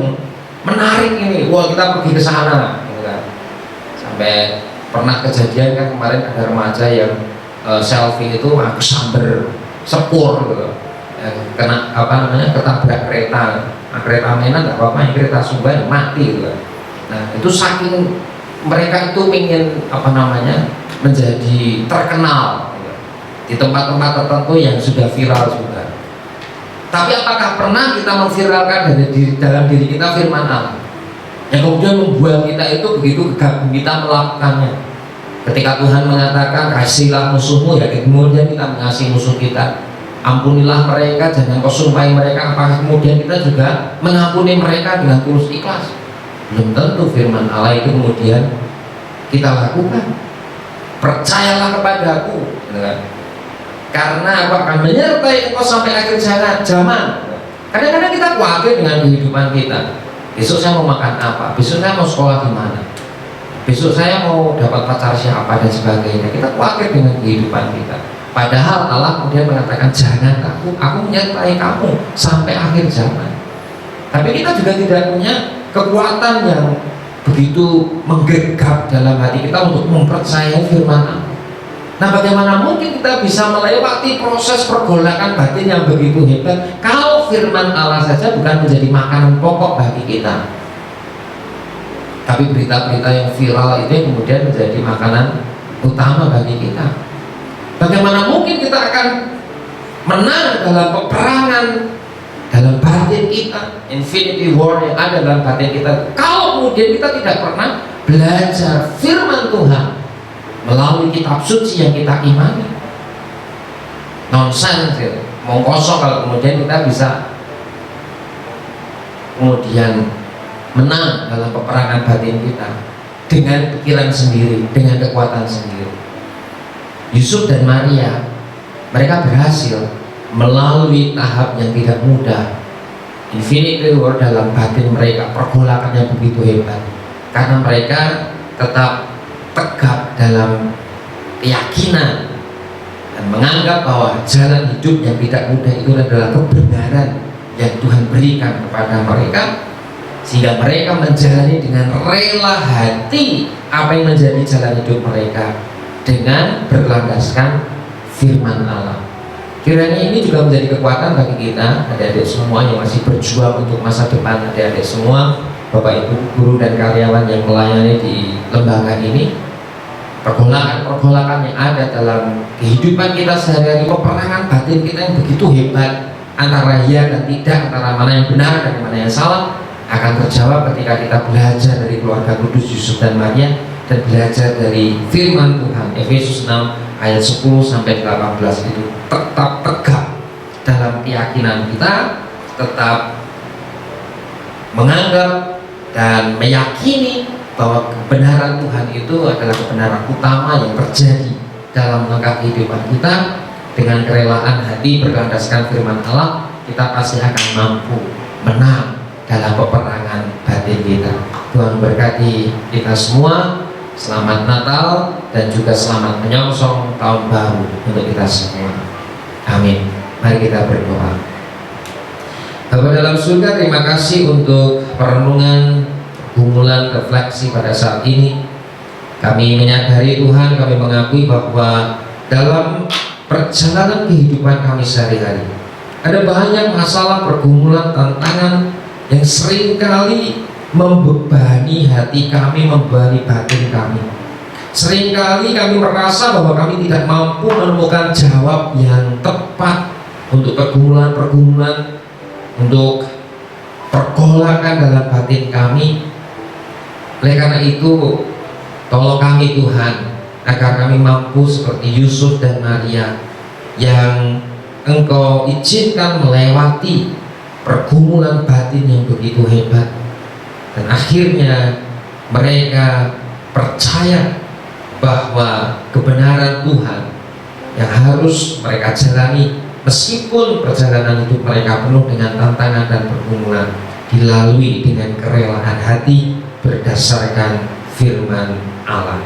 menarik ini, wah kita pergi ke sana. Sampai pernah kejadian kan kemarin ada remaja yang selfie itu aku samber sepur gitu. Kena ketabrak kereta. Nah, kereta mainan nggak apa-apa, kereta Sumba mati gitu. Nah, itu saking mereka itu ingin menjadi terkenal gitu, di tempat-tempat tertentu yang sudah viral juga. Tapi apakah pernah kita memviralkan dalam diri kita firman Allah yang kemudian membuat kita itu begitu gegabah kita melakukannya? Ketika Tuhan mengatakan kasihilah musuhmu, ya kemudian kita mengasihi musuh kita. Ampunilah mereka, jangan kau sumpahi mereka. Apakah kemudian kita juga mengampuni mereka dengan tulus ikhlas? Belum tentu firman Allah itu kemudian kita lakukan. Percayalah kepadaku, karena aku akan menyertai engkau sampai akhir zaman. Kadang-kadang kita khawatir dengan kehidupan kita. Besok saya mau makan apa? Besok saya mau sekolah di mana? Besok saya mau dapat pacar siapa dan sebagainya. Kita khawatir dengan kehidupan kita. Padahal Allah kemudian mengatakan jangan takut, aku menyertai kamu sampai akhir zaman. Tapi kita juga tidak punya kekuatan yang begitu menggegap dalam hati kita untuk mempercayai firman Allah. Nah, bagaimana mungkin kita bisa melewati proses pergolakan batin yang begitu hebat kalau firman Allah saja bukan menjadi makanan pokok bagi kita, tapi berita-berita yang viral itu kemudian menjadi makanan utama bagi kita. Bagaimana mungkin kita akan menang dalam peperangan dalam batin kita, infinity war yang ada dalam batin kita, kalau kemudian kita tidak pernah belajar firman Tuhan melalui kitab suci yang kita imani? Nonsense gitu. Mau kosong kalau kemudian kita bisa kemudian menang dalam peperangan batin kita dengan pikiran sendiri, dengan kekuatan sendiri. Yusuf dan Maria, mereka berhasil melalui tahap yang tidak mudah, infinity war dalam batin mereka, pergolakan yang begitu hebat, karena mereka tetap tegap dalam keyakinan dan menganggap bahwa jalan hidup yang tidak mudah itu adalah kebenaran yang Tuhan berikan kepada mereka, sehingga mereka menjalani dengan rela hati apa yang menjadi jalan hidup mereka dengan berlandaskan firman Allah. Kiranya ini juga menjadi kekuatan bagi kita, adik-adik semua yang masih berjuang untuk masa depan, adik-adik semua, Bapak Ibu guru dan karyawan yang melayani di lembaga ini. Pergolakan-pergolakan yang ada dalam kehidupan kita sehari-hari, peperangan batin kita yang begitu hebat antara ya dan tidak, antara mana yang benar dan mana yang salah, akan terjawab ketika kita belajar dari keluarga kudus Yusuf dan Maria dan belajar dari firman Tuhan. Efesus 6 ayat 10 sampai 18 itu tetap tegak dalam keyakinan kita, tetap menganggap dan meyakini bahwa kebenaran Tuhan itu adalah kebenaran utama yang terjadi dalam langkah kehidupan kita. Dengan kerelaan hati berlandaskan firman Allah, kita pasti akan mampu menang dalam peperangan batin kita. Tuhan berkati kita semua. Selamat Natal dan juga selamat menyongsong tahun baru untuk kita semua. Amin. Mari kita berdoa. Bapa dalam surga, terima kasih untuk perenungan, pergumulan, refleksi pada saat ini. Kami menyadari Tuhan, kami mengakui bahwa dalam perjalanan kehidupan kami sehari-hari ada banyak masalah, pergumulan, tantangan yang seringkali membebani hati kami, membebani batin kami. Seringkali kami merasa bahwa kami tidak mampu menemukan jawab yang tepat untuk pergumulan-pergumulan, untuk pergolakan dalam batin kami. Oleh karena itu, tolong kami Tuhan, agar kami mampu seperti Yusuf dan Maria yang Engkau izinkan melewati pergumulan batin yang begitu hebat, dan akhirnya mereka percaya bahwa kebenaran Tuhan yang harus mereka jalani meskipun perjalanan hidup mereka penuh dengan tantangan dan pergumulan, dilalui dengan kerelaan hati berdasarkan firman Allah.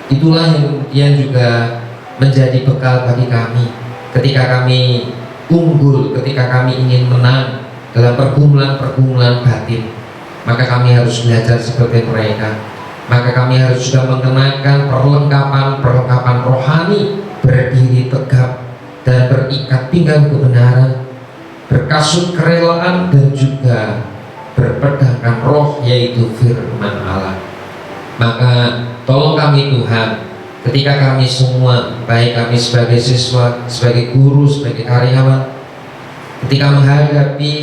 Itulah yang kemudian juga menjadi bekal bagi kami ketika kami unggul, ketika kami ingin menang dalam pergumulan-pergumulan batin. Maka kami harus belajar seperti mereka. Maka kami harus sudah mengenakan perlengkapan rohani, berdiri tegap dan berikat pinggang kebenaran, berkasut kerelaan dan juga berpedangkan roh, yaitu firman Allah. Maka tolong kami Tuhan, ketika kami semua, baik kami sebagai siswa, sebagai guru, sebagai karyawan, ketika menghadapi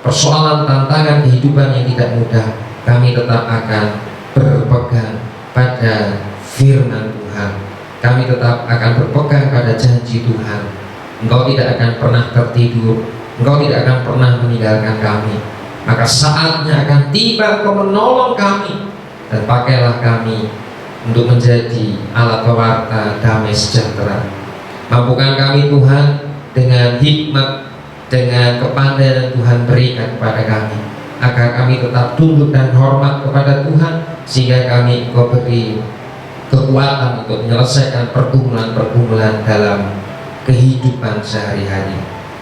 persoalan tantangan kehidupan yang tidak mudah, kami tetap akan berpegang pada firman Tuhan. Kami tetap akan berpegang pada janji Tuhan. Engkau tidak akan pernah tertidur, Engkau tidak akan pernah meninggalkan kami. Maka saatnya akan tiba Engkau menolong kami, dan pakailah kami untuk menjadi alat pewarta damai sejahtera. Mampukan kami Tuhan dengan hikmat, dengan kepandaian Tuhan berikan kepada kami, agar kami tetap tunduk dan hormat kepada Tuhan, sehingga kami Engkau beri kekuatan untuk menyelesaikan pergumulan-pergumulan dalam kehidupan sehari-hari.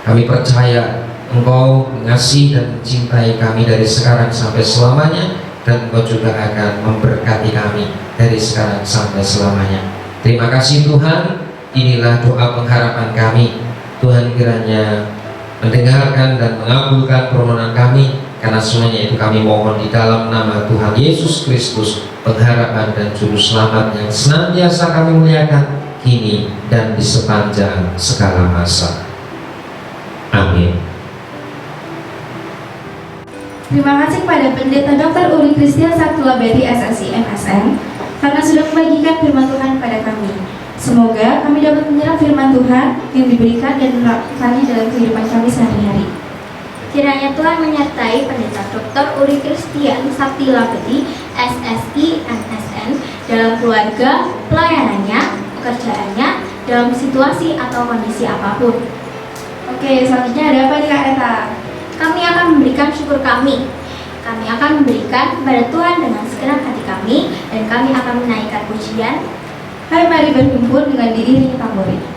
Kami percaya Engkau mengasihi dan mencintai kami dari sekarang sampai selamanya, dan Engkau juga akan memberkati kami dari sekarang sampai selamanya. Terima kasih Tuhan. Inilah doa pengharapan kami. Tuhan kiranya mendengarkan dan mengabulkan permohonan kami, karena semuanya itu kami mohon di dalam nama Tuhan Yesus Kristus, pengharapan dan juru selamat yang senantiasa kami muliakan kini dan di sepanjang segala masa. Amin. Terima kasih kepada Pendeta Dr. Uli Christian Sakti Labeti SSI MSN karena sudah membagikan firman Tuhan kepada kami. Semoga kami dapat menyerap firman Tuhan yang diberikan dan menerapkannya dalam kehidupan kami sehari-hari. Kiranya Tuhan menyertai Pendeta Dr. Uli Christian Sakti Labeti SSI MSN dalam keluarga, pelayanannya, pekerjaannya, dalam situasi atau kondisi apapun. Oke, selanjutnya ada apa nih Kak Eta? Kami akan memberikan syukur kami. Kami akan memberikan kepada Tuhan dengan segenap hati kami, dan kami akan menaikkan pujian. Hai, mari berhimpun dengan diiringi tamburi.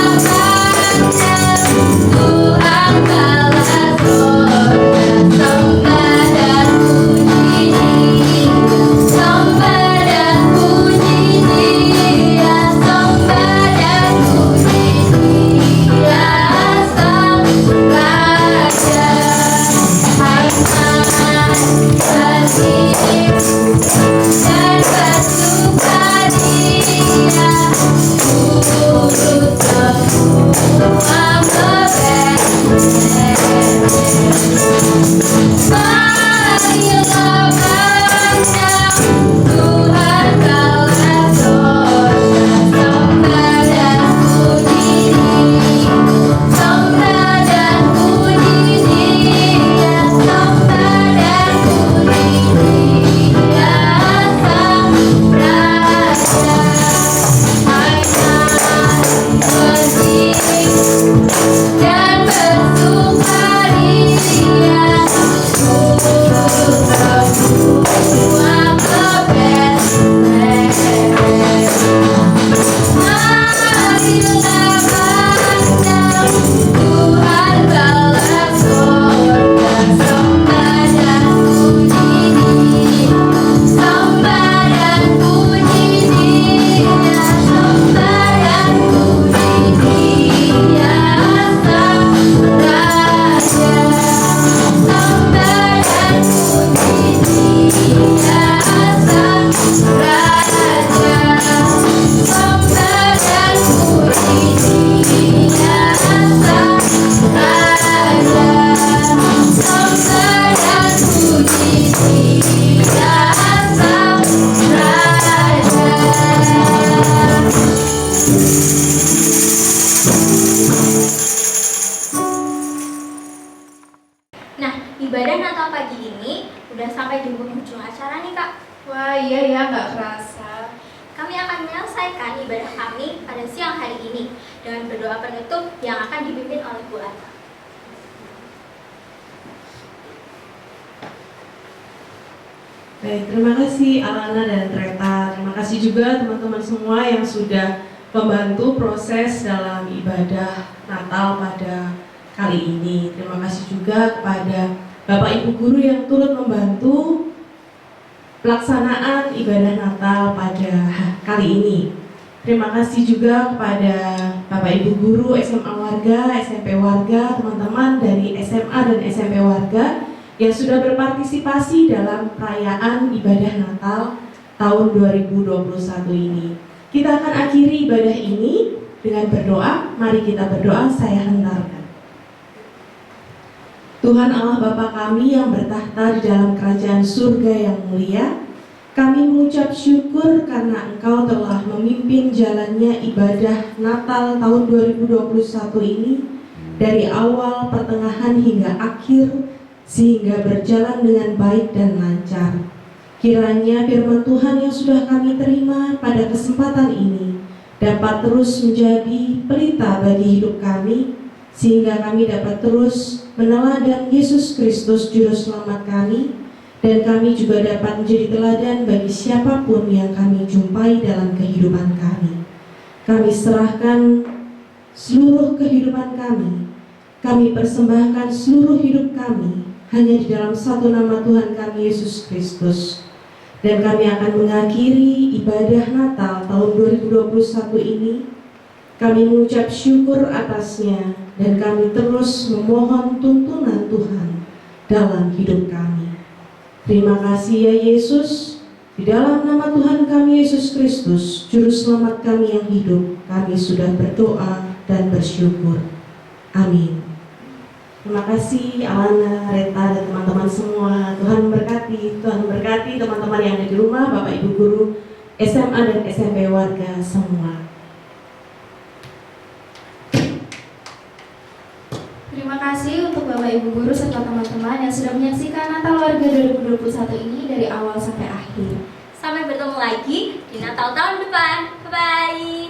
Marilah bangkit, Tuhan Ibadah Natal pagi ini udah sampai di penghujung acara nih Kak. Wah, iya ya, nggak kerasa. Kami akan menyelesaikan ibadah kami pada siang hari ini dengan berdoa penutup yang akan dipimpin oleh Bu Ata. Baik, terima kasih Alana dan Treta. Terima kasih juga teman-teman semua yang sudah membantu proses dalam ibadah Natal pada kali ini. Terima kasih juga kepada Bapak Ibu Guru yang turut membantu pelaksanaan ibadah Natal pada kali ini. Terima kasih juga kepada Bapak Ibu Guru SMA Warga, SMP Warga, teman-teman dari SMA dan SMP Warga yang sudah berpartisipasi dalam perayaan ibadah Natal tahun 2021 ini. Kita akan akhiri ibadah ini dengan berdoa. Mari kita berdoa, saya hentarkan. Tuhan Allah Bapa kami yang bertahta di dalam kerajaan surga yang mulia, kami mengucap syukur karena Engkau telah memimpin jalannya ibadah Natal tahun 2021 ini dari awal, pertengahan hingga akhir, sehingga berjalan dengan baik dan lancar. Kiranya firman Tuhan yang sudah kami terima pada kesempatan ini dapat terus menjadi pelita bagi hidup kami, sehingga kami dapat terus meneladan Yesus Kristus Juru Selamat kami, dan kami juga dapat menjadi teladan bagi siapapun yang kami jumpai dalam kehidupan kami. Kami serahkan seluruh kehidupan kami, kami persembahkan seluruh hidup kami hanya di dalam satu nama Tuhan kami, Yesus Kristus. Dan kami akan mengakhiri ibadah Natal tahun 2021 ini. Kami mengucap syukur atasnya, dan kami terus memohon tuntunan Tuhan dalam hidup kami. Terima kasih ya Yesus. Di dalam nama Tuhan kami Yesus Kristus, Juru Selamat kami yang hidup, kami sudah berdoa dan bersyukur. Amin. Terima kasih Alana, Reta, dan teman-teman semua. Tuhan memberkati, Tuhan memberkati teman-teman yang ada di rumah, Bapak Ibu Guru SMA dan SMP Warga semua. Terima kasih untuk Bapak Ibu Guru serta teman-teman yang sudah menyaksikan Natal Warga 2021 ini dari awal sampai akhir. Sampai bertemu lagi di Natal tahun depan. Bye-bye.